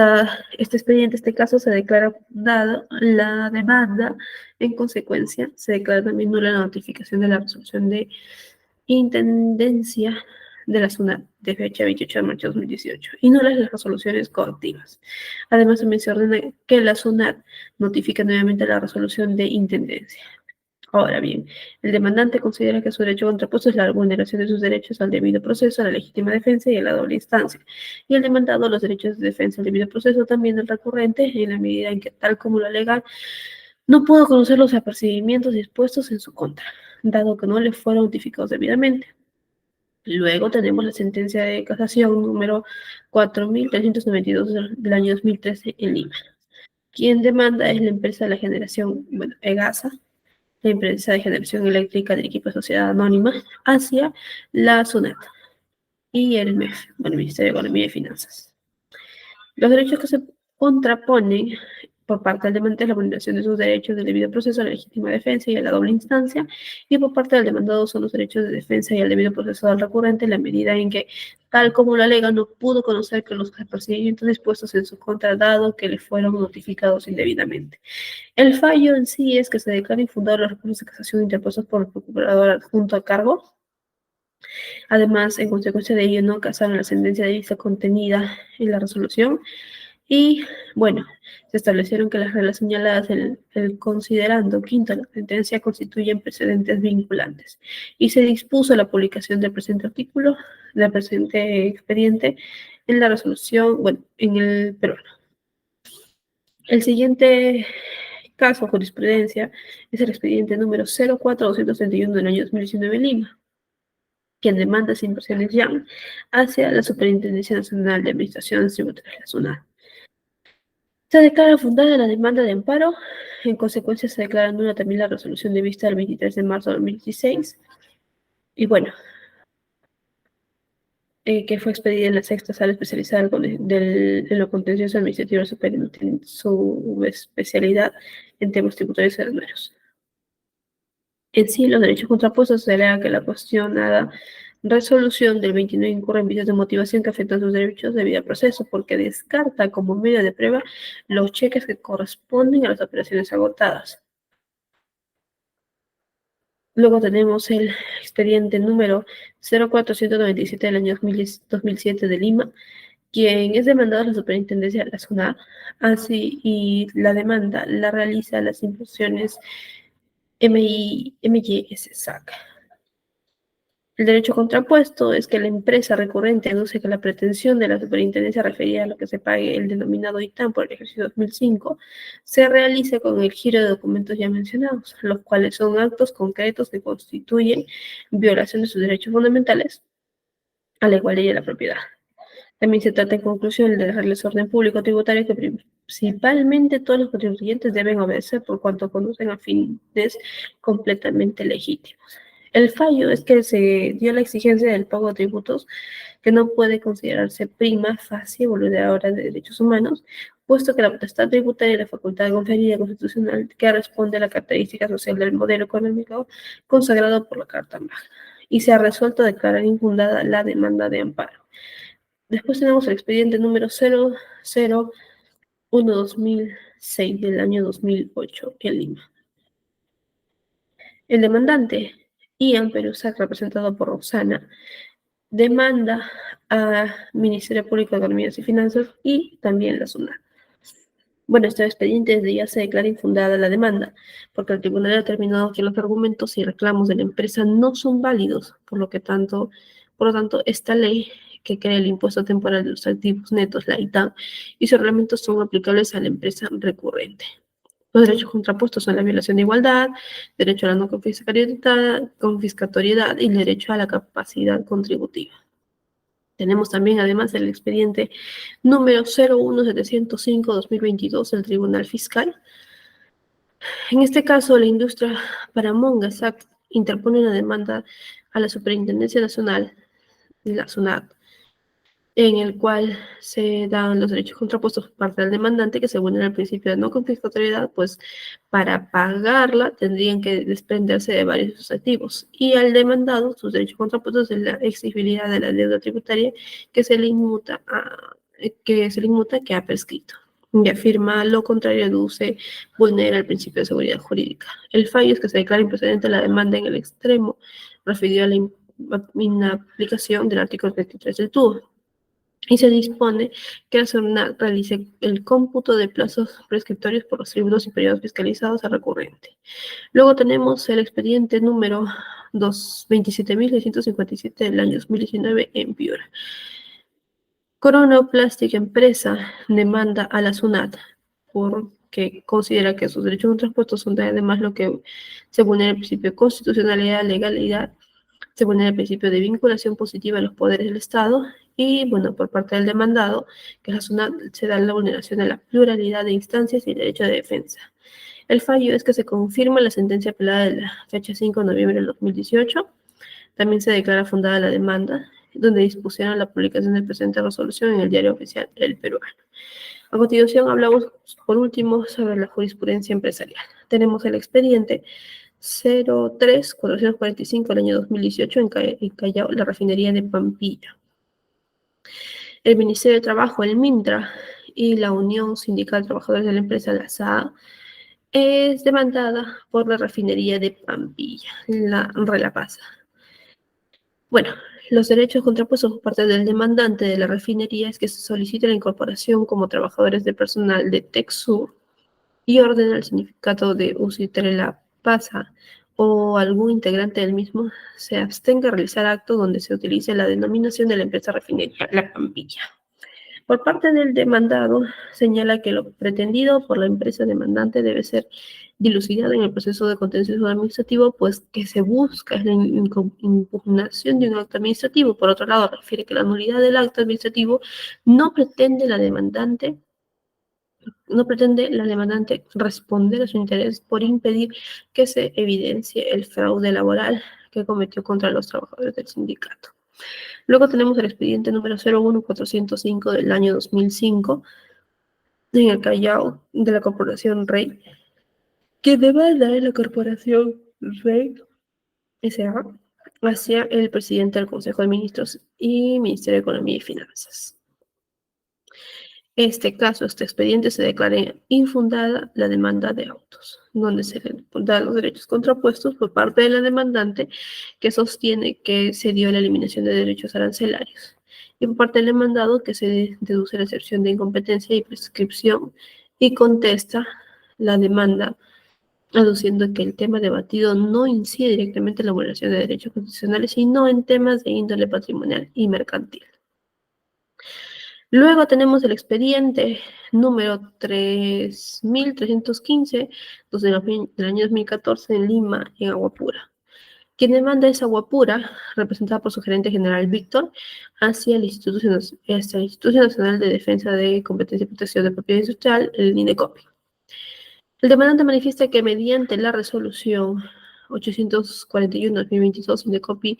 expediente, este caso, se declara dado la demanda. En consecuencia, se declara también nula la notificación de la resolución de intendencia de la SUNAT de fecha 28 de marzo de 2018 y nulas las resoluciones coactivas. Además, también se ordena que la SUNAT notifique nuevamente la resolución de intendencia. Ahora bien, el demandante considera que su derecho contrapuesto es la vulneración de sus derechos al debido proceso, a la legítima defensa y a la doble instancia, y el demandado los derechos de defensa al debido proceso también del recurrente, en la medida en que, tal como lo alega, no pudo conocer los apercibimientos dispuestos en su contra, dado que no le fueron notificados debidamente. Luego tenemos la sentencia de casación número 4392 del año 2013 en Lima. Quien demanda es la empresa de la generación, EGASA, la empresa de generación eléctrica del equipo de Sociedad Anónima, hacia la SUNAT y el MEF, el Ministerio de Economía y Finanzas. Los derechos que se contraponen por parte del demandante es la vulneración de sus derechos del debido proceso, a la legítima defensa y a la doble instancia, y por parte del demandado son los derechos de defensa y al debido proceso del recurrente, en la medida en que, tal como lo alega, no pudo conocer que los procedimientos dispuestos en su contra, dado que le fueron notificados indebidamente. El fallo en sí es que se declara infundado los recursos de casación interpuestos por el procurador adjunto a cargo. Además, en consecuencia de ello, no casaron la sentencia de vista contenida en la resolución. Y, bueno, se establecieron que las reglas señaladas en el considerando quinto de la sentencia constituyen precedentes vinculantes. Y se dispuso la publicación del presente artículo, del presente expediente, en la resolución, en el peruano. El siguiente caso, jurisprudencia, es el expediente número 04231 del año 2019 en Lima. quien demanda esas inversiones YAM hacia la Superintendencia Nacional de Administraciones Tributarias, la SUNAT. Se declara fundada la demanda de amparo. En consecuencia, se declara nula también la resolución de vista del 23 de marzo de 2016. Y bueno, que fue expedida en la sexta sala especializada en lo contencioso administrativo superior, en su especialidad en temas tributarios y aduaneros. En sí, los derechos contrapuestos se alega que la cuestionada resolución del 29 incurre en vicios de motivación que afectan sus derechos debido al proceso, porque descarta como medio de prueba los cheques que corresponden a las operaciones agotadas. Luego tenemos el expediente número 0497 del año 2007 de Lima, quien es demandado a la Superintendencia de la SUNAT, así y la demanda la realiza las instituciones MYS SAC. El derecho contrapuesto es que la empresa recurrente aduce que la pretensión de la superintendencia referida a lo que se pague el denominado ITAM por el ejercicio 2005 se realice con el giro de documentos ya mencionados, los cuales son actos concretos que constituyen violación de sus derechos fundamentales a la igualdad y a la propiedad. También se trata en conclusión de darles orden público tributario que principalmente todos los contribuyentes deben obedecer por cuanto conducen a fines completamente legítimos. El fallo es que se dio la exigencia del pago de tributos que no puede considerarse prima facie vulneradora de derechos humanos, puesto que la potestad tributaria y la facultad conferida constitucional que responde a la característica social del modelo económico consagrado por la Carta Magna, y se ha resuelto declarar infundada la demanda de amparo. Después tenemos el expediente número 001/2006 del año 2008 en Lima. El demandante, Ian Perusac, representado por Roxana, demanda al Ministerio Público de Economía y Finanzas y también la SUNAT. Bueno, este expediente desde ya se declara infundada la demanda, porque el tribunal ha determinado que los argumentos y reclamos de la empresa no son válidos, por lo tanto, esta ley que crea el impuesto temporal de los activos netos, la ITAM, y sus reglamentos son aplicables a la empresa recurrente. Los derechos contrapuestos son la violación de igualdad, derecho a la no confiscatoriedad y el derecho a la capacidad contributiva. Tenemos también, además, el expediente número 01705/2022 del Tribunal Fiscal. En este caso, la industria Paramonga SAC interpone una demanda a la Superintendencia Nacional, la SUNAT, en el cual se dan los derechos contrapuestos por parte del demandante, que se vulnera el principio de no confiscatoriedad, pues para pagarla tendrían que desprenderse de varios de sus activos, y al demandado sus derechos contrapuestos es la exigibilidad de la deuda tributaria que se le inmuta que ha prescrito. Y afirma lo contrario, deduce, vulnera el principio de seguridad jurídica. El fallo es que se declara improcedente la demanda en el extremo, referido a la inaplicación del artículo 33 del TUO. Y se dispone que la SUNAT realice el cómputo de plazos prescriptorios por los tributos y periodos fiscalizados al recurrente. Luego tenemos el expediente número 27.657 del año 2019 en Piura. Corona Plastic Empresa demanda a la SUNAT porque considera que sus derechos contrapuestos son además lo que se vulnera el principio de constitucionalidad, legalidad, se vulnera el principio de vinculación positiva de los poderes del Estado y, bueno, por parte del demandado, que la SUNAT se da la vulneración de la pluralidad de instancias y el derecho de defensa. El fallo es que se confirma la sentencia apelada de la fecha 5 de noviembre del 2018. También se declara fundada la demanda, donde dispusieron la publicación del presente resolución en el Diario Oficial del Peruano. A continuación hablamos, por último, sobre la jurisprudencia empresarial. Tenemos el expediente 03-445 del año 2018 en Callao, la refinería de Pampilla. El Ministerio de Trabajo, el MINTRA, y la Unión Sindical de Trabajadores de la Empresa, la SAA, es demandada por la refinería de Pampilla, la Relapasa. Bueno, los derechos contrapuestos por parte del demandante de la refinería es que se solicite la incorporación como trabajadores de personal de Texur y ordena al sindicato de Usitrelapasa o algún integrante del mismo se abstenga a realizar actos donde se utilice la denominación de la empresa refinería La Pampilla. Por parte del demandado, señala que lo pretendido por la empresa demandante debe ser dilucidada en el proceso de contencioso administrativo, pues que se busca es la impugnación de un acto administrativo. Por otro lado, refiere que la nulidad del acto administrativo no pretende la demandante responder a su interés por impedir que se evidencie el fraude laboral que cometió contra los trabajadores del sindicato. Luego tenemos el expediente número 01405 del año 2005 en el Callao de la Corporación Rey, que demanda en la Corporación Rey S.A. hacia el presidente del Consejo de Ministros y Ministerio de Economía y Finanzas. Este expediente se declara infundada la demanda de autos, donde se le dan los derechos contrapuestos por parte de la demandante, que sostiene que se dio la eliminación de derechos arancelarios, y por parte del demandado, que se deduce la excepción de incompetencia y prescripción, y contesta la demanda aduciendo que el tema debatido no incide directamente en la vulneración de derechos constitucionales, sino en temas de índole patrimonial y mercantil. Luego tenemos el expediente número 3315, del año 2014 en Lima, en Aguapura. Quien demanda es Aguapura, representada por su gerente general Víctor, hacia el Instituto Nacional de Defensa de Competencia y Protección de Propiedad Industrial, el INDECOPI. El demandante manifiesta que mediante la resolución 841-2022 INDECOPI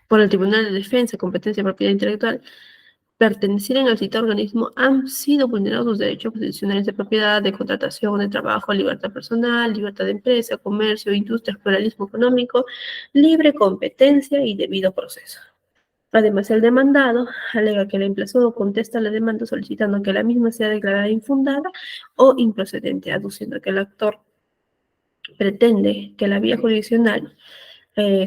por el Tribunal de Defensa, Competencia y Propiedad Intelectual, pertenecieren al citado organismo, han sido vulnerados los derechos constitucionales de propiedad, de contratación, de trabajo, libertad personal, libertad de empresa, comercio, industria, pluralismo económico, libre competencia y debido proceso. Además, el demandado alega que el emplazado contesta la demanda solicitando que la misma sea declarada infundada o improcedente, aduciendo que el actor pretende que la vía jurisdiccional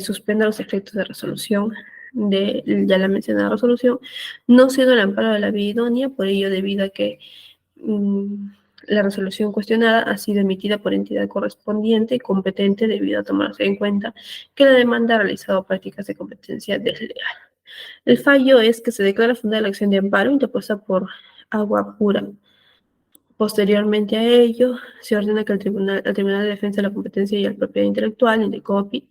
suspenda los efectos de resolución de ya la mencionada resolución, no siendo el amparo de la vía idónea, por ello debido a que la resolución cuestionada ha sido emitida por entidad correspondiente y competente debido a tomarse en cuenta que la demanda ha realizado prácticas de competencia desleal. El fallo es que se declara fundada la acción de amparo interpuesta por Aguapura. Posteriormente a ello, se ordena que al Tribunal de Defensa de la Competencia y la Propiedad Intelectual, INDECOPI,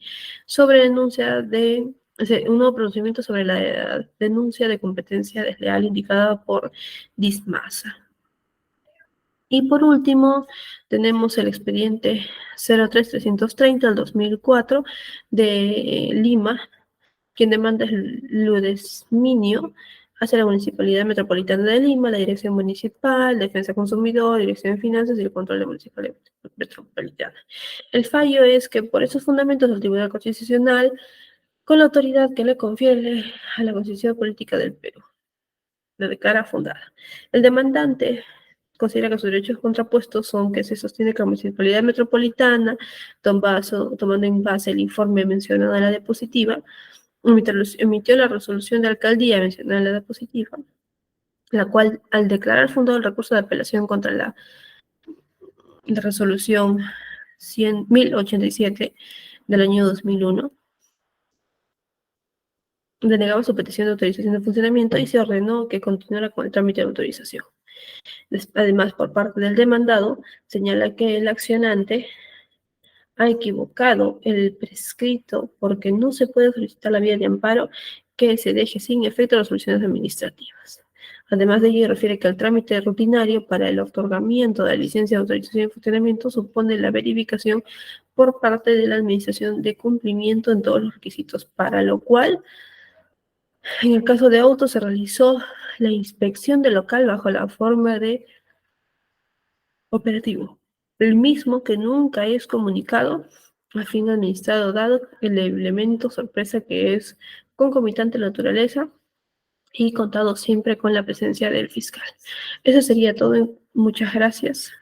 un nuevo procedimiento sobre la denuncia de competencia desleal indicada por DISMASA. Y por último, tenemos el expediente 03330 del 2004 de Lima, quien demanda es Ludesminio hacia la Municipalidad Metropolitana de Lima, la Dirección Municipal, Defensa Consumidor, Dirección de Finanzas y el Control de Municipalidad Metropolitana. El fallo es que por esos fundamentos el Tribunal Constitucional, con la autoridad que le confiere a la Constitución Política del Perú, la declara fundada. El demandante considera que sus derechos contrapuestos son que se sostiene que la Municipalidad Metropolitana, tomando en base el informe mencionado en la diapositiva, emitió la resolución de alcaldía mencionada en la diapositiva, la cual, al declarar fundado el recurso de apelación contra la resolución 1087 del año 2001, denegaba su petición de autorización de funcionamiento y se ordenó que continuara con el trámite de autorización. Además, por parte del demandado, señala que el accionante ha equivocado el prescrito porque no se puede solicitar la vía de amparo que se deje sin efecto las soluciones administrativas. Además de ello, refiere que el trámite rutinario para el otorgamiento de la licencia de autorización de funcionamiento supone la verificación por parte de la administración de cumplimiento en todos los requisitos, para lo cual, en el caso de autos, se realizó la inspección del local bajo la forma de operativo, el mismo que nunca es comunicado a fin administrado, dado el elemento sorpresa que es concomitante a la naturaleza y contado siempre con la presencia del fiscal. Eso sería todo. Muchas gracias.